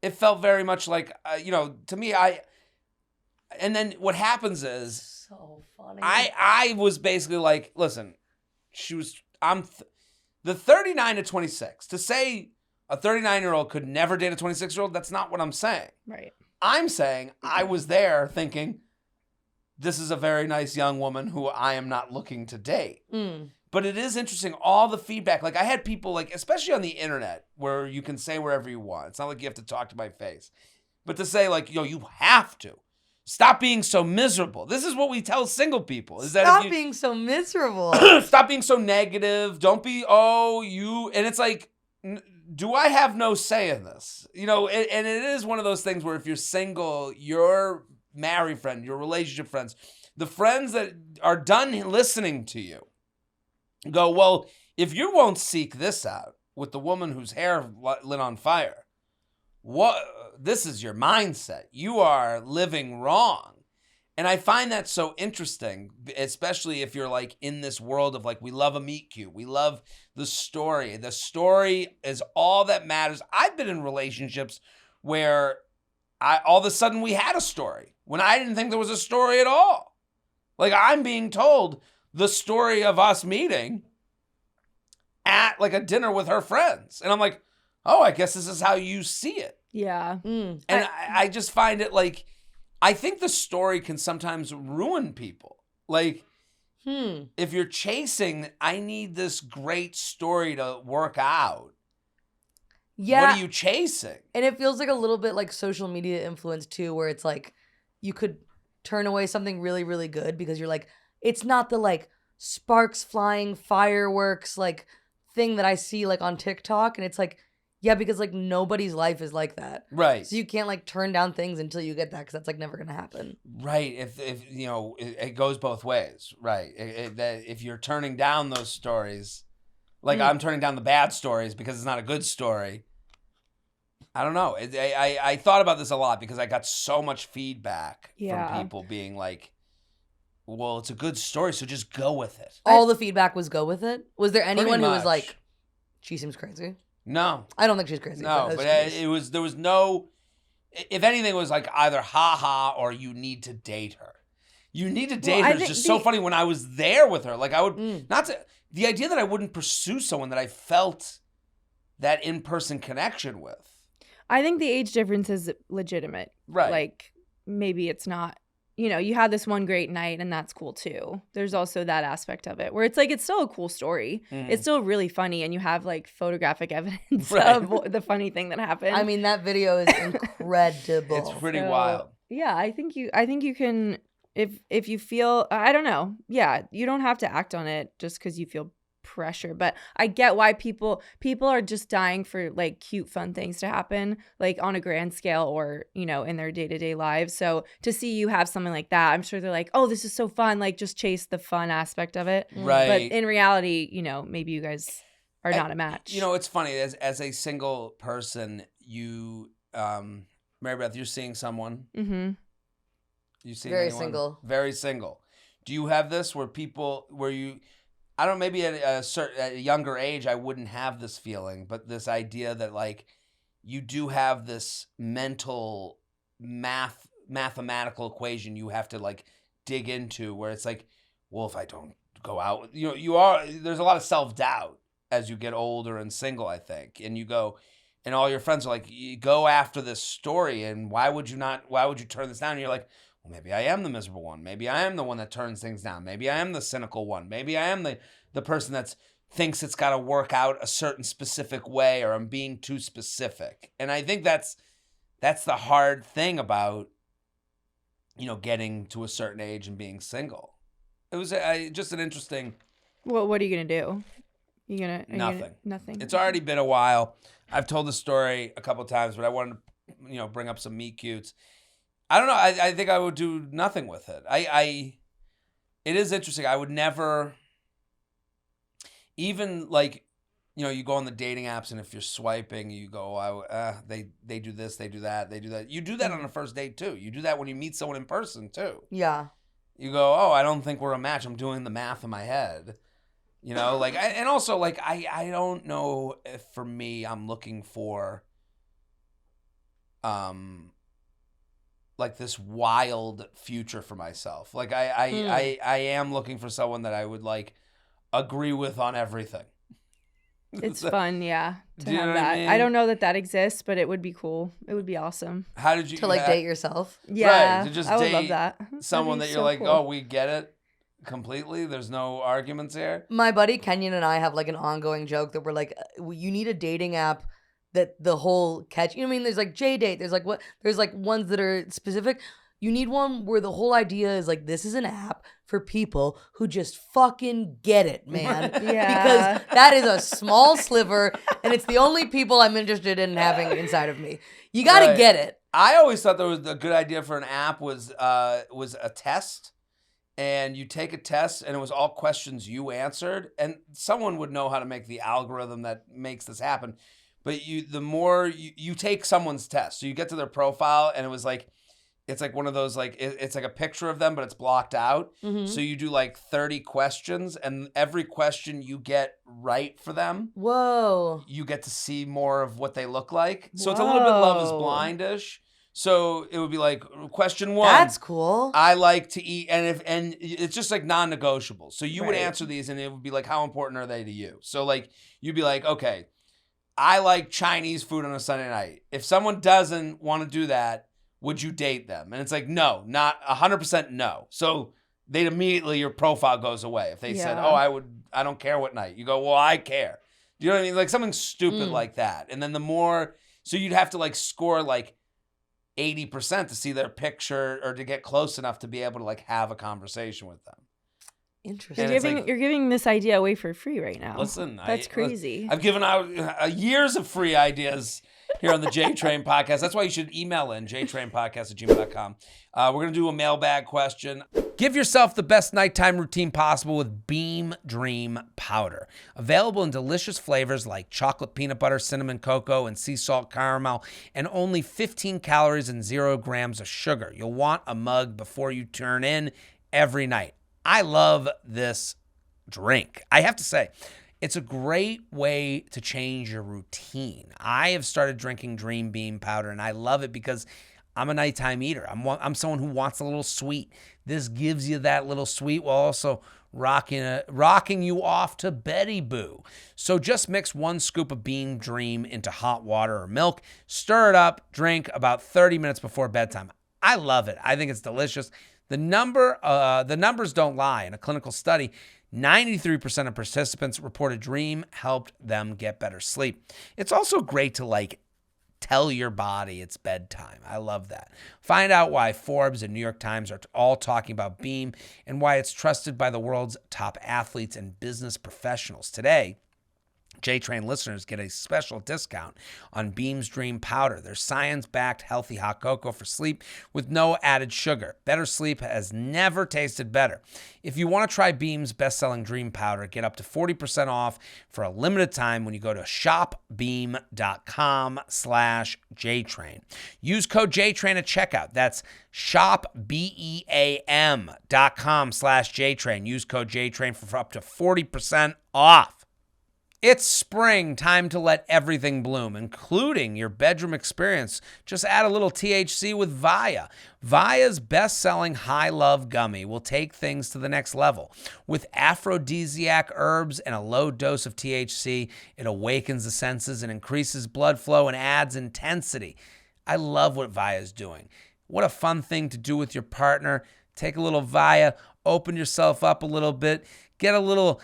It felt very much like, to me, and then what happens is. So funny. I was basically like, listen, the 39 to 26. To say a 39-year-old could never date a 26-year-old, that's not what I'm saying. Right. I'm saying I was there thinking, this is a very nice young woman who I am not looking to date. But it is interesting, all the feedback. Like I had people like, especially on the internet, where you can say wherever you want. It's not like you have to talk to my face. But to say like, you have to. Stop being so miserable. This is what we tell single people. Is that Stop being so miserable. Stop being so negative. Don't be, and it's like, do I have no say in this? And it is one of those things where if you're single, your married friend, your relationship friends, the friends that are done listening to you go, well, if you won't seek this out with the woman whose hair lit on fire, this is your mindset. You are living wrong. And I find that so interesting, especially if you're like in this world of like, we love a meet cute. We love the story. The story is all that matters. I've been in relationships where all of a sudden we had a story when I didn't think there was a story at all. Like I'm being told the story of us meeting at like a dinner with her friends. And I'm like, oh, I guess this is how you see it. Yeah. And I just find it like, I think the story can sometimes ruin people. Like, if you're chasing, I need this great story to work out. Yeah. What are you chasing? And it feels like a little bit like social media influence too, where it's like you could turn away something really, really good because you're like, it's not the like sparks flying, fireworks like thing that I see like on TikTok. And it's like, yeah, because like nobody's life is like that. Right. So you can't like turn down things until you get that because that's like never going to happen. Right. If you know, it goes both ways. Right. If you're turning down those stories, like I'm turning down the bad stories because it's not a good story. I don't know. I thought about this a lot because I got so much feedback from people being like, well, it's a good story, so just go with it. All the feedback was go with it? Was there anyone who was like, she seems crazy? No. I don't think she's crazy. No, but there was no, if anything, it was like either ha or you need to date her. You need to date her is just so funny when I was there with her. Like I would, the idea that I wouldn't pursue someone that I felt that in-person connection with. I think the age difference is legitimate. Right. Like maybe it's not, you know, you had this one great night and that's cool too. There's also that aspect of it where it's like, it's still a cool story. It's still really funny and you have like photographic evidence of the funny thing that happened. I mean, that video is incredible. It's pretty wild. Yeah, I think you can, if you feel, I don't know. Yeah, you don't have to act on it just because you feel pressure, but I get why people are just dying for like cute fun things to happen like on a grand scale or you know in their day-to-day lives. So to see you have something like that, I'm sure they're like, oh, this is so fun, like just chase the fun aspect of it. Right. But in reality, you know, maybe you guys are not a match. You know, it's funny as a single person, you Mary Beth, you're seeing someone. You seeing very anyone? single. Very single. Do you have this where you I don't know, maybe at a younger age, I wouldn't have this feeling, but this idea that like you do have this mental mathematical equation you have to like dig into where it's like, well, if I don't go out, you know, there's a lot of self-doubt as you get older and single, I think. And you go, and all your friends are like, you go after this story and why would you turn this down? And you're like, well, maybe I am the miserable one. Maybe I am the one that turns things down. Maybe I am the cynical one. Maybe I am the person that thinks it's got to work out a certain specific way or I'm being too specific. And I think that's the hard thing about, you know, getting to a certain age and being single. It was just an interesting. Well, what are you going to do? Nothing. It's already been a while. I've told the story a couple of times, but I wanted to, you know, bring up some meet cutes. I don't know. I think I would do nothing with it. It is interesting. I would never, even like, you know, you go on the dating apps and if you're swiping, you go, they do this, they do that, they do that. You do that on a first date too. You do that when you meet someone in person too. Yeah. You go, oh, I don't think we're a match. I'm doing the math in my head. You know, like, and also like, I don't know if for me, I'm looking for, like this wild future for myself. Like I am looking for someone that I would like agree with on everything. It's fun, yeah, to have that. I mean? I don't know that exists, but it would be cool. It would be awesome. How did you to like date yourself? Yeah, right, to just I would date love that. Someone that you're like, cool. Oh, we get it completely. There's no arguments here. My buddy Kenyon and I have like an ongoing joke that we're like, you need a dating app that the whole catch. You know what I mean? There's like JDate. There's like ones that are specific. You need one where the whole idea is like, this is an app for people who just fucking get it, man. Yeah. Because that is a small sliver and it's the only people I'm interested in having inside of me. You got to get it. I always thought there was a good idea for an app was a test. and you take a test, and it was all questions you answered, and someone would know how to make the algorithm that makes this happen. But the more you take someone's test, so you get to their profile, and it was like, it's like one of those, like, it's like a picture of them, but it's blocked out. Mm-hmm. So you do like 30 questions, and every question you get right for them, whoa, you get to see more of what they look like. So it's a little bit Love is Blind-ish. So it would be like, question 1. That's cool. I like to eat, and it's just like non-negotiable. So you would Right. answer these, and it would be like, how important are they to you? So like, you'd be like, okay, I like Chinese food on a Sunday night. If someone doesn't want to do that, would you date them? And it's like, no, not 100% no. So they'd immediately, your profile goes away. If they said, Yeah. I don't care what night. You go, well, I care. Do you know what I mean? Like something stupid like that. And then the more, so you'd have to like score like 80% to see their picture or to get close enough to be able to like have a conversation with them. Interesting. You're giving this idea away for free right now. Listen, That's crazy. I've given out years of free ideas here on the JTrain podcast. That's why you should email in jtrainpodcast@gmail.com. We're going to do a mailbag question. Give yourself the best nighttime routine possible with Beam Dream Powder. Available in delicious flavors like chocolate peanut butter, cinnamon cocoa, and sea salt caramel, and only 15 calories and 0 grams of sugar. You'll want a mug before you turn in every night. I love this drink. I have to say, it's a great way to change your routine. I have started drinking Dream Beam Powder, and I love it because I'm a nighttime eater. I'm someone who wants a little sweet. This gives you that little sweet while also rocking you off to Betty Boo. So just mix 1 scoop of Beam Dream into hot water or milk, stir it up, drink about 30 minutes before bedtime. I love it. I think it's delicious. The numbers don't lie. In a clinical study, 93% of participants reported Dream helped them get better sleep. It's also great to like tell your body it's bedtime. I love that. Find out why Forbes and New York Times are all talking about Beam and why it's trusted by the world's top athletes and business professionals. Today, JTrain listeners get a special discount on Beam's Dream Powder. Their science-backed healthy hot cocoa for sleep with no added sugar. Better sleep has never tasted better. If you want to try Beam's best-selling Dream Powder, get up to 40% off for a limited time when you go to shopbeam.com/JTrain. Use code JTrain at checkout. That's shopbeam.com/JTrain. Use code JTrain for up to 40% off. It's spring, time to let everything bloom, including your bedroom experience. Just add a little THC with Via. Via's best-selling High Love Gummy will take things to the next level. With aphrodisiac herbs and a low dose of THC, it awakens the senses and increases blood flow and adds intensity. I love what Via's doing. What a fun thing to do with your partner. Take a little Via, open yourself up a little bit, get a little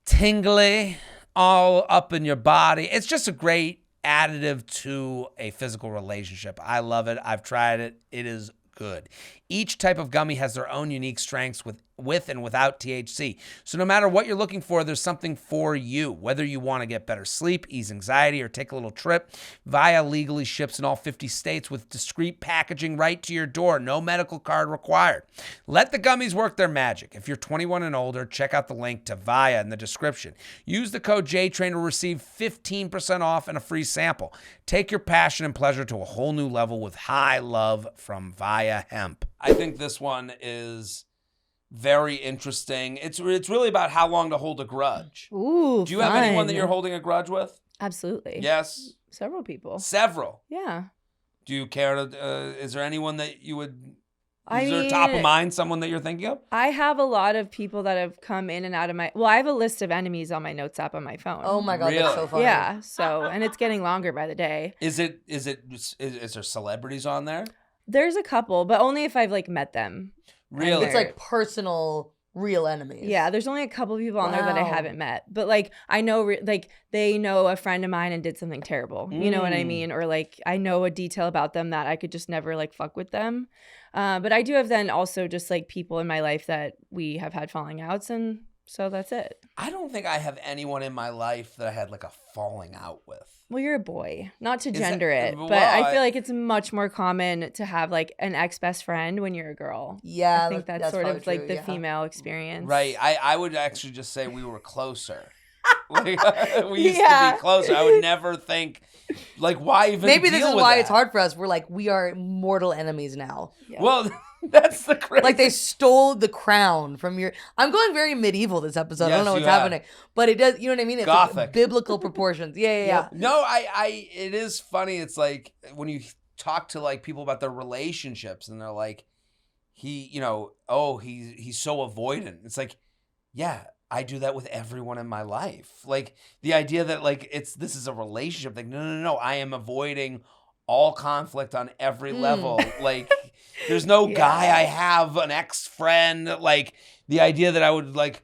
tingly all up in your body. It's just a great additive to a physical relationship. I love it. I've tried it. It is good. Each type of gummy has their own unique strengths with and without THC. So no matter what you're looking for, there's something for you. Whether you want to get better sleep, ease anxiety, or take a little trip, Via legally ships in all 50 states with discreet packaging right to your door. No medical card required. Let the gummies work their magic. If you're 21 and older, check out the link to Via in the description. Use the code JTrain to receive 15% off and a free sample. Take your passion and pleasure to a whole new level with High Love from Via Hemp. I think this one is very interesting. It's really about how long to hold a grudge. Ooh, Do you have anyone that you're holding a grudge with? Absolutely. Yes. Several people. Several. Yeah. Do you care to, is there anyone that you would, I is there mean, top of mind, someone that you're thinking of? I have a lot of people that have come in and out of I have a list of enemies on my notes app on my phone. Oh my God, Really? that's so funny. Yeah. So, and it's getting longer by the day. Is there celebrities on there? There's a couple, but only if I've like met them. Really? It's like personal, real enemies. Yeah, there's only a couple people on there that I Wow. haven't met, but like I know, like they know a friend of mine and did something terrible. You know what I mean? Or like I know a detail about them that I could just never like fuck with them. But I do have then also just like people in my life that we have had falling outs, and So that's it. I don't think I have anyone in my life that I had like a falling out with. Well, you're a boy. Not to Is gender that- it, well, but I feel like it's much more common to have like an ex-best friend when you're a girl. Yeah, I think that's sort of probably like true, the female experience. Right. I would actually just say we were closer. Like, we used to be closer. I would never think, like, why even Maybe deal this is with why that? it's hard for us. We're like, we are mortal enemies now. Yeah. Well, that's the crazy. Like they stole the crown from your. I'm going very medieval this episode. I Yes, don't know what's you have. happening, but it does. You know what I mean? It's Gothic. like biblical proportions. Yeah. No, it is funny. It's like when you talk to like people about their relationships and they're like, he's so avoidant. It's like, yeah, I do that with everyone in my life. Like the idea that like this is a relationship. Like no, I am avoiding all conflict on every level. Like there's no guy I have, an ex-friend. Like the idea that I would like,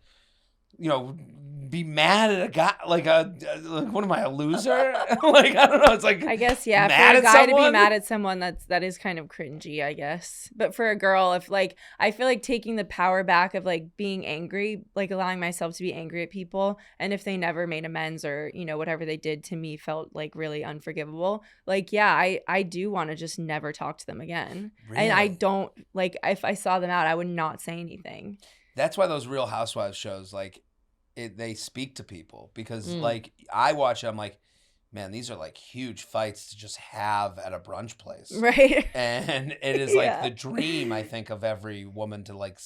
be mad at a guy, like what am I, a loser? Like I don't know. It's like I guess for a mad guy at to be someone? mad at someone, that is kind of cringy, I guess. But for a girl, if like I feel like taking the power back of like being angry, like allowing myself to be angry at people, and if they never made amends or whatever they did to me felt like really unforgivable. Like I do want to just never talk to them again. Really? And I don't like if I saw them out, I would not say anything. That's why those Real Housewives shows, like, they speak to people because, like, I watch it, I'm like, man, these are, like, huge fights to just have at a brunch place. Right. And it is, like, the dream, I think, of every woman to, like,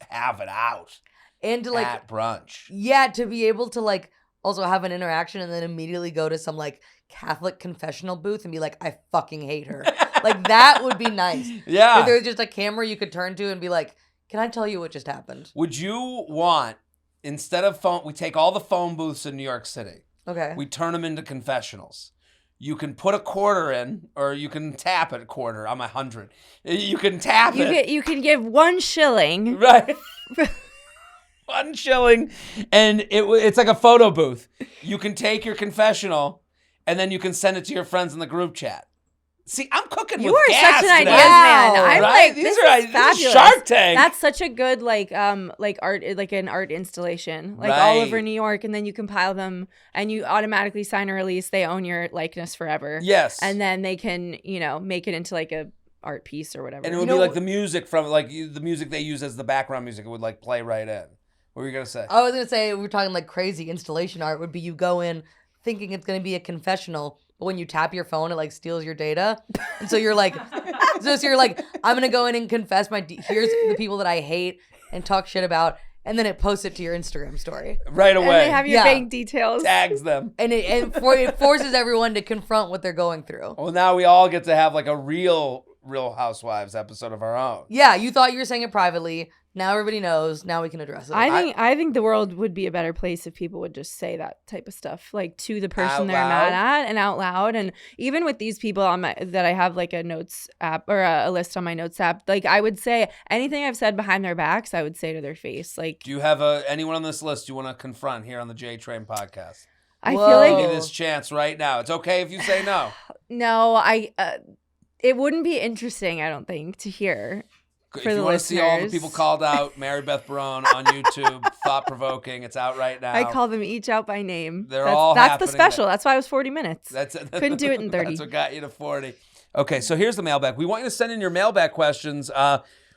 have it out And to like at brunch. Yeah, to be able to like also have an interaction and then immediately go to some like Catholic confessional booth and be like, I fucking hate her. Like that would be nice. Yeah. If there was just a camera you could turn to and be like, can I tell you what just happened? Would you want, instead of phone, we take all the phone booths in New York City. Okay. We turn them into confessionals. You can put a quarter in, or you can tap at a quarter. I'm 100. You can tap it. You can give 1 shilling. Right. 1 shilling. And it's like a photo booth. You can take your confessional, and then you can send it to your friends in the group chat. See, I'm cooking You with are gas such an today. ideas man. I'm Right? like, These this are is fabulous. This is Shark Tank. That's such a good like art, like an art installation, like all over Right. New York, and then you compile them and you automatically sign a release. They own your likeness forever. Yes. And then they can make it into like a art piece or whatever. And it would be like the music from the music they use as the background music. It would like play right in. What were you gonna say? I was gonna say we're talking like crazy installation art would be you go in thinking it's gonna be a confessional, but when you tap your phone, it like steals your data, and so you're like, I'm gonna go in and confess here's the people that I hate and talk shit about, and then it posts it to your Instagram story Right away. And they have your bank details. Tags them. and it forces everyone to confront what they're going through. Well, now we all get to have like a Real Housewives episode of our own. Yeah, you thought you were saying it privately. Now everybody knows. Now we can address it. I think the world would be a better place if people would just say that type of stuff, like to the person Out they're loud? mad at and out loud. And even with these people that I have like a notes app or a list on my notes app, like I would say anything I've said behind their backs, I would say to their face. Like, Do you have anyone on this list you want to confront here on the JTrain podcast? I Whoa. feel Give like you this chance right now. It's okay if you say no. no, it wouldn't be interesting, I don't think, to hear. For If the you want to see all the listeners. people called out, Mary Beth Barone on YouTube, thought provoking. It's out right now. I call them each out by name. They're all that's the happening special. That's why it was 40 minutes. Couldn't do it in 30. That's what got you to 40. Okay, so here's the mailbag. We want you to send in your mailbag questions.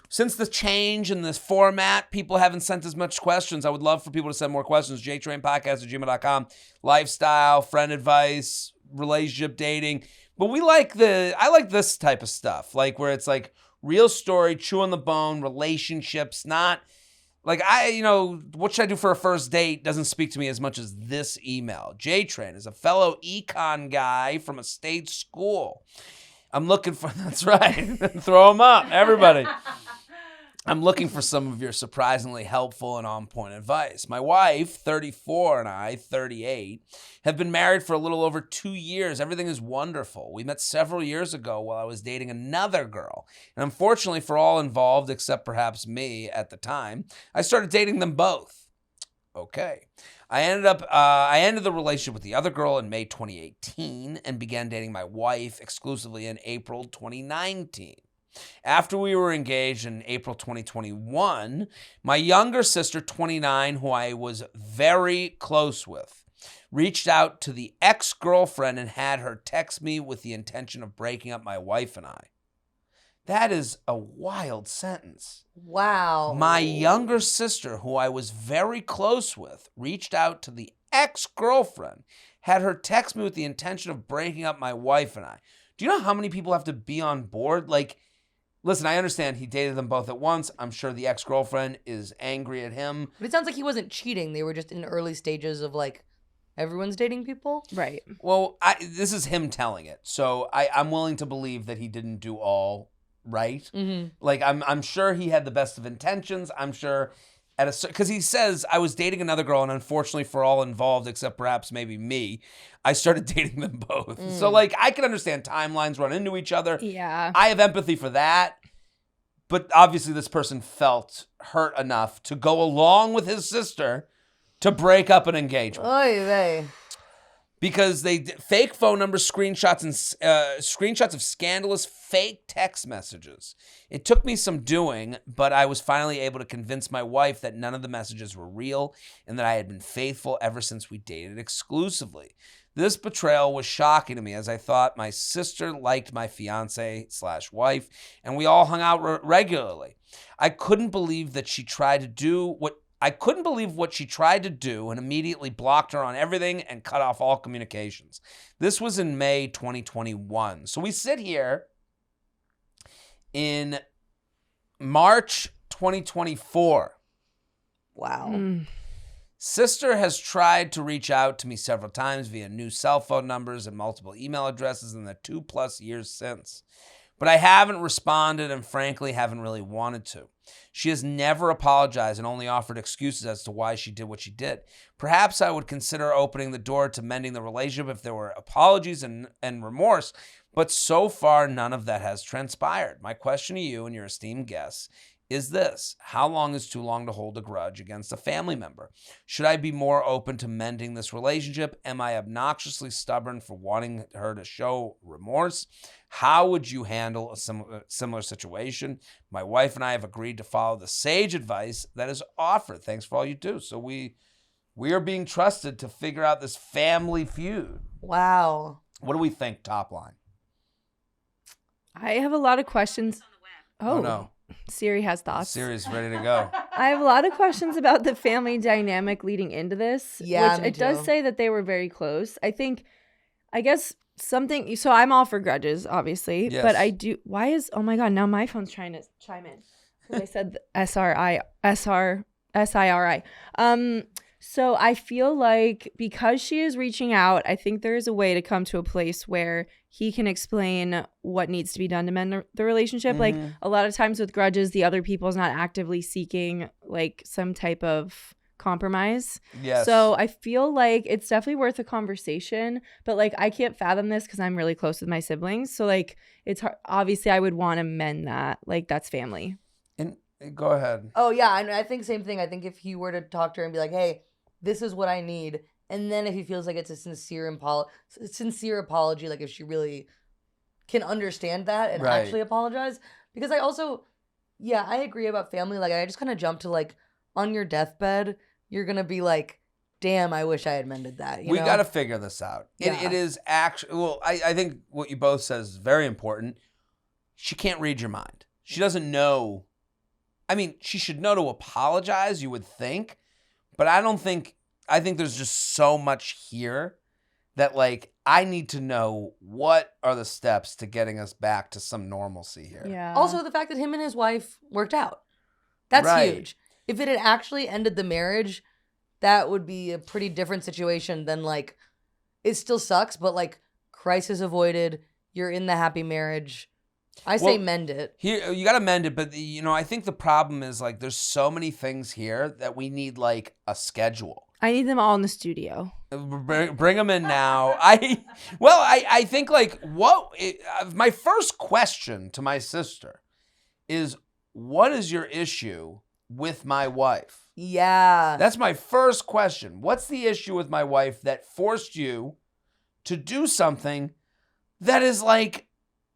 Since the change in this format, people haven't sent as much questions. I would love for people to send more questions. jtrainpodcast@gmail.com. Lifestyle, friend advice, relationship, dating. But I like this type of stuff, like where it's like real story, chew on the bone, relationships, not like what should I do for a first date doesn't speak to me as much as this email. JTrain is a fellow econ guy from a state school. I'm looking for, that's right, throw them up, everybody. I'm looking for some of your surprisingly helpful and on-point advice. My wife, 34, and I, 38, have been married for a little over 2 years. Everything is wonderful. We met several years ago while I was dating another girl. And unfortunately for all involved, except perhaps me at the time, I started dating them both. Okay. I ended the relationship with the other girl in May 2018 and began dating my wife exclusively in April 2019. After we were engaged in April 2021, my younger sister, 29, who I was very close with, reached out to the ex-girlfriend and had her text me with the intention of breaking up my wife and I. That is a wild sentence. Wow. My younger sister, who I was very close with, reached out to the ex-girlfriend, had her text me with the intention of breaking up my wife and I. Do you know how many people have to be on board? Like, listen, I understand he dated them both at once. I'm sure the ex-girlfriend is angry at him. But it sounds like he wasn't cheating. They were just in early stages of like, everyone's dating people. Right. Well, this is him telling it. So I'm willing to believe that he didn't do all right. Mm-hmm. Like, I'm sure he had the best of intentions. I'm sure because he says, I was dating another girl, and unfortunately for all involved, except perhaps maybe me, I started dating them both. So, like, I can understand timelines run into each other. Yeah. I have empathy for that. But obviously this person felt hurt enough to go along with his sister to break up an engagement. Oy vey. Because they fake phone numbers, screenshots, and screenshots of scandalous fake text messages. It took me some doing, but I was finally able to convince my wife that none of the messages were real and that I had been faithful ever since we dated exclusively. This betrayal was shocking to me, as I thought my sister liked my fiance/wife, and we all hung out regularly. I couldn't believe what she tried to do and immediately blocked her on everything and cut off all communications. This was in May 2021. So we sit here in March 2024. Wow. Sister has tried to reach out to me several times via new cell phone numbers and multiple email addresses in the 2+ years since. But I haven't responded and frankly haven't really wanted to. She has never apologized and only offered excuses as to why she did what she did. Perhaps I would consider opening the door to mending the relationship if there were apologies and remorse, but so far none of that has transpired. My question to you and your esteemed guests is this: how long is too long to hold a grudge against a family member? Should I be more open to mending this relationship? Am I obnoxiously stubborn for wanting her to show remorse? How would you handle a similar situation? My wife and I have agreed to follow the sage advice that is offered. Thanks for all you do. So we are being trusted to figure out this family feud. Wow. What do we think, top line? I have a lot of questions. Oh no. Siri has thoughts. Siri's ready to go. I have a lot of questions about the family dynamic leading into this. Yeah, which me it does too. say that they were very close. I guess something. So I'm all for grudges, obviously. Yes. But I do. Why is? Oh my God! Now my phone's trying to chime in. I said SRI. So I feel like because she is reaching out, I think there is a way to come to a place where he can explain what needs to be done to mend the relationship. Mm-hmm. Like a lot of times with grudges, the other people's not actively seeking like some type of compromise. Yes. So I feel like it's definitely worth a conversation, but like I can't fathom this because I'm really close with my siblings. So like it's hard. Obviously I would want to mend that. Like that's family. And go ahead. Oh, yeah. I think same thing. I think if he were to talk to her and be like, hey, this is what I need. And then if he feels like it's a sincere apology, like if she really can understand that and Right. actually apologize. Because I also, yeah, I agree about family. Like I just kind of jumped to like on your deathbed, you're going to be like, damn, I wish I had mended that. You We know? got to figure this out. Yeah. It is actually, well, I think what you both said is very important. She can't read your mind. She doesn't know. I mean, she should know to apologize, you would think. But I think there's just so much here that, like, I need to know what are the steps to getting us back to some normalcy here. Yeah. Also, the fact that him and his wife worked out. That's Right. huge. If it had actually ended the marriage, that would be a pretty different situation than, like, it still sucks, but, like, crisis avoided. You're in the happy marriage. I say Well, mend it. Here, you got to mend it, but I think the problem is like there's so many things here that we need like a schedule. I need them all in the studio. Bring them in now. I think like my first question to my sister is, what is your issue with my wife? Yeah. That's my first question. What's the issue with my wife that forced you to do something that is like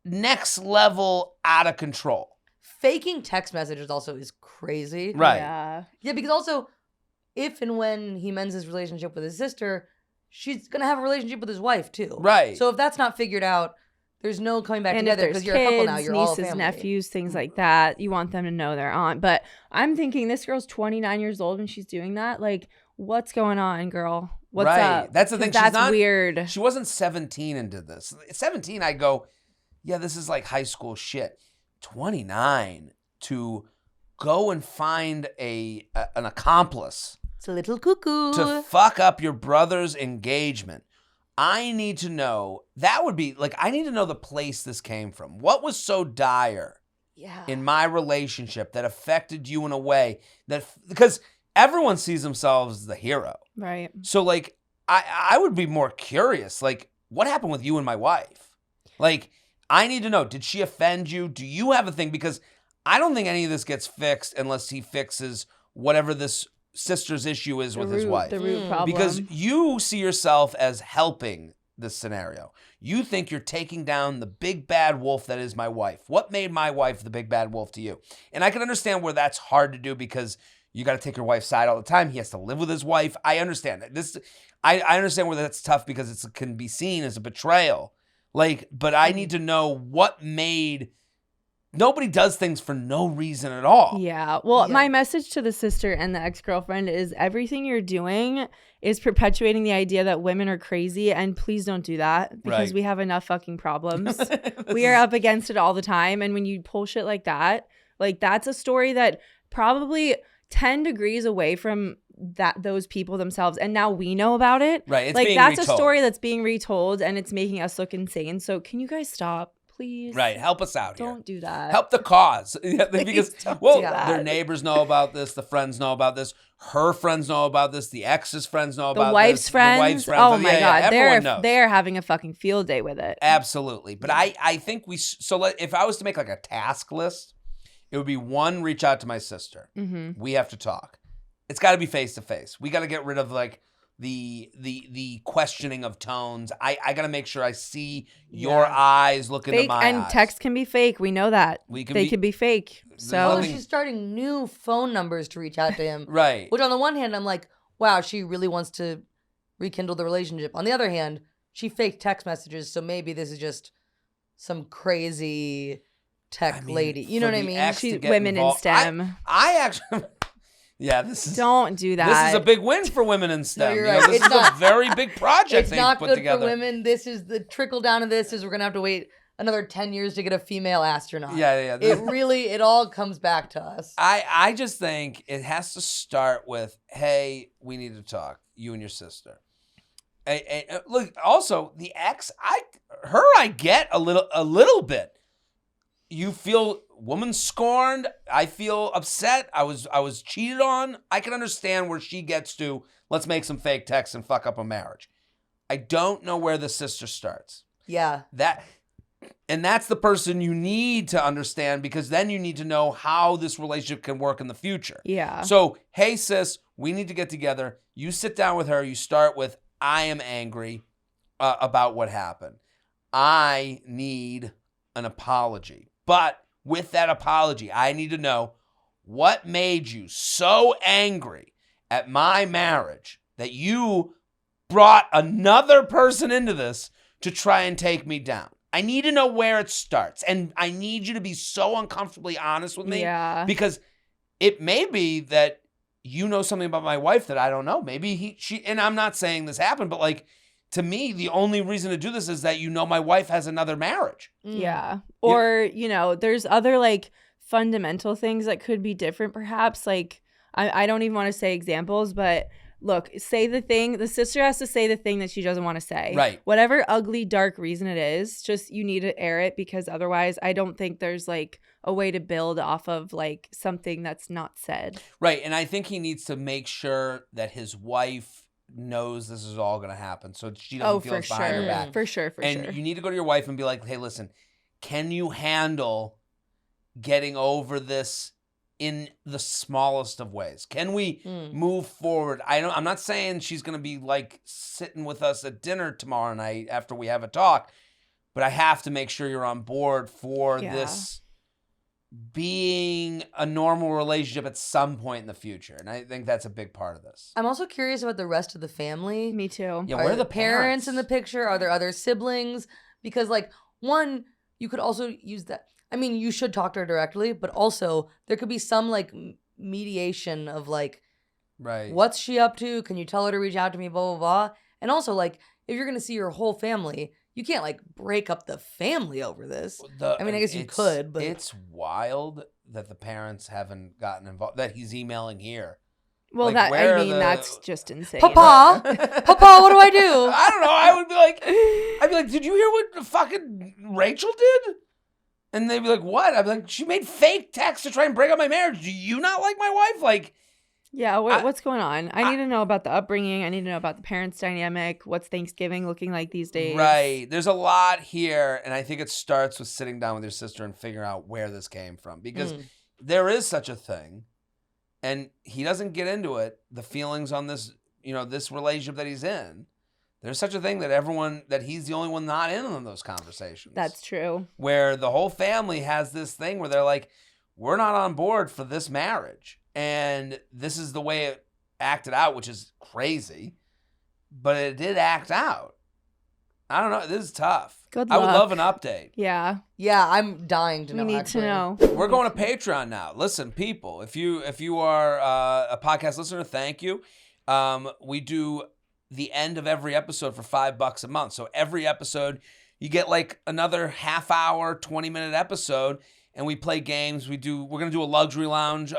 next level out of control. Faking text messages also is crazy. Right. Yeah, because also, if and when he mends his relationship with his sister, she's going to have a relationship with his wife, too. Right. So if that's not figured out, there's no coming back and together because you're a couple now. You're all a nieces, family. nephews, things like that. You want them to know they're on. But I'm thinking this girl's 29 years old and she's doing that. Like, what's going on, girl? What's up? That's the thing. That's She's not weird. She wasn't 17 and did this. 17, I go, yeah, this is like high school shit. 29 to go and find an accomplice. It's a little cuckoo. To fuck up your brother's engagement. I need to know, that would be, like, I need to know the place this came from. What was so dire in my relationship that affected you in a way that, because everyone sees themselves as the hero. Right. So, like, I would be more curious, like, what happened with you and my wife? Like, I need to know, did she offend you? Do you have a thing? Because I don't think any of this gets fixed unless he fixes whatever this sister's issue is with his wife. The root problem. Because you see yourself as helping this scenario. You think you're taking down the big bad wolf that is my wife. What made my wife the big bad wolf to you? And I can understand where that's hard to do because you got to take your wife's side all the time. He has to live with his wife. I understand that. I understand where that's tough because it can be seen as a betrayal. Like, but I need to know what made... Nobody does things for no reason at all. Yeah. Well, my message to the sister and the ex-girlfriend is everything you're doing is perpetuating the idea that women are crazy, and please don't do that because we have enough fucking problems. We are up against it all the time, and when you pull shit like that, like that's a story that probably 10 degrees away from those people themselves, and now we know about it. Right. It's like being that's retold. A story that's being retold, and it's making us look insane. So can you guys stop? Please. Right. Help us out here. Don't do that. Help the cause. Because, their neighbors know about this. The friends know about this. Her friends know about this. The ex's friends know about this. The wife's friends. Oh my God. Everyone knows. They're having a fucking field day with it. Absolutely. But I think if I was to make like a task list, it would be 1, reach out to my sister. Mm-hmm. We have to talk. It's got to be face to face. We got to get rid of like the questioning of tones. I got to make sure I see your eyes look into my eyes. And text can be fake. We know that. They can be fake. So she's starting new phone numbers to reach out to him. Right. Which on the one hand, I'm like, wow, she really wants to rekindle the relationship. On the other hand, she faked text messages, so maybe this is just some crazy tech lady. You know what I mean? She's women in STEM. I actually... Yeah, don't do that. This is a big win for women in STEM. No, you're right. This is a very big project it's they not put good together. for women. This is the trickle down of this is we're gonna have to wait another 10 years to get a female astronaut. Yeah. It all comes back to us. I just think it has to start with, hey, we need to talk, you and your sister. Look, also the ex, I get a little bit. You feel woman scorned. I feel upset. I was cheated on. I can understand where she gets to, let's make some fake texts and fuck up a marriage. I don't know where the sister starts. Yeah. And that's the person you need to understand because then you need to know how this relationship can work in the future. Yeah. So, hey sis, we need to get together. You sit down with her. You start with, I am angry about what happened. I need an apology. But with that apology, I need to know what made you so angry at my marriage that you brought another person into this to try and take me down. I need to know where it starts. And I need you to be so uncomfortably honest with me. Yeah. Because it may be that you know something about my wife that I don't know. Maybe she, and I'm not saying this happened, but like, to me, the only reason to do this is that my wife has another marriage. Yeah. Or, there's other like fundamental things that could be different perhaps. Like, I don't even want to say examples, but look, say the thing. The sister has to say the thing that she doesn't want to say. Right. Whatever ugly, dark reason it is, just you need to air it because otherwise I don't think there's like a way to build off of like something that's not said. Right. And I think he needs to make sure that his wife knows this is all going to happen so she doesn't feel it's behind her back. For sure. And you need to go to your wife and be like, hey, listen, can you handle getting over this in the smallest of ways? Can we move forward? I'm not saying she's going to be like sitting with us at dinner tomorrow night after we have a talk, but I have to make sure you're on board for this being a normal relationship at some point in the future. And I think that's a big part of this. I'm also curious about the rest of the family. Me too. Yeah, where are the parents in the picture? Are there other siblings? Because like one, you could also use that. I mean, you should talk to her directly, but also there could be some like mediation of like, right, what's she up to? Can you tell her to reach out to me? Blah, blah, blah. And also like, if you're going to see your whole family, you can't like break up the family over this. I mean, I guess you could, but it's wild that the parents haven't gotten involved, that he's emailing here. Well, like, that's just insane. Papa, what do I do? I don't know. I'd be like, did you hear what fucking Rachel did? And they'd be like, what? I'd be like, she made fake texts to try and break up my marriage. Do you not like my wife? Like, yeah, what's going on? I need to know about the upbringing. I need to know about the parents' dynamic. What's Thanksgiving looking like these days? Right. There's a lot here, and I think it starts with sitting down with your sister and figuring out where this came from. Because there is such a thing, and he doesn't get into it, the feelings on this, this relationship that he's in. There's such a thing that he's the only one not in on those conversations. That's true. Where the whole family has this thing where they're like, we're not on board for this marriage. And this is the way it acted out, which is crazy. But it did act out. I don't know. This is tough. Good luck. I would love an update. Yeah. Yeah, I'm dying to know. We need to know. We're going to Patreon now. Listen, people, if you are a podcast listener, thank you. We do the end of every episode for $5 a month. So every episode, you get like another half hour, 20-minute episode. And we play games. We're going to do a luxury lounge.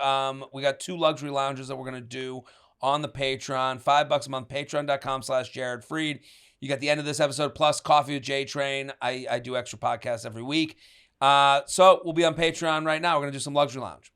We got 2 luxury lounges that we're going to do on the Patreon. $5 a month, patreon.com/Jared Freid. You got the end of this episode plus Coffee with JTrain. I do extra podcasts every week. So we'll be on Patreon right now. We're going to do some luxury lounge.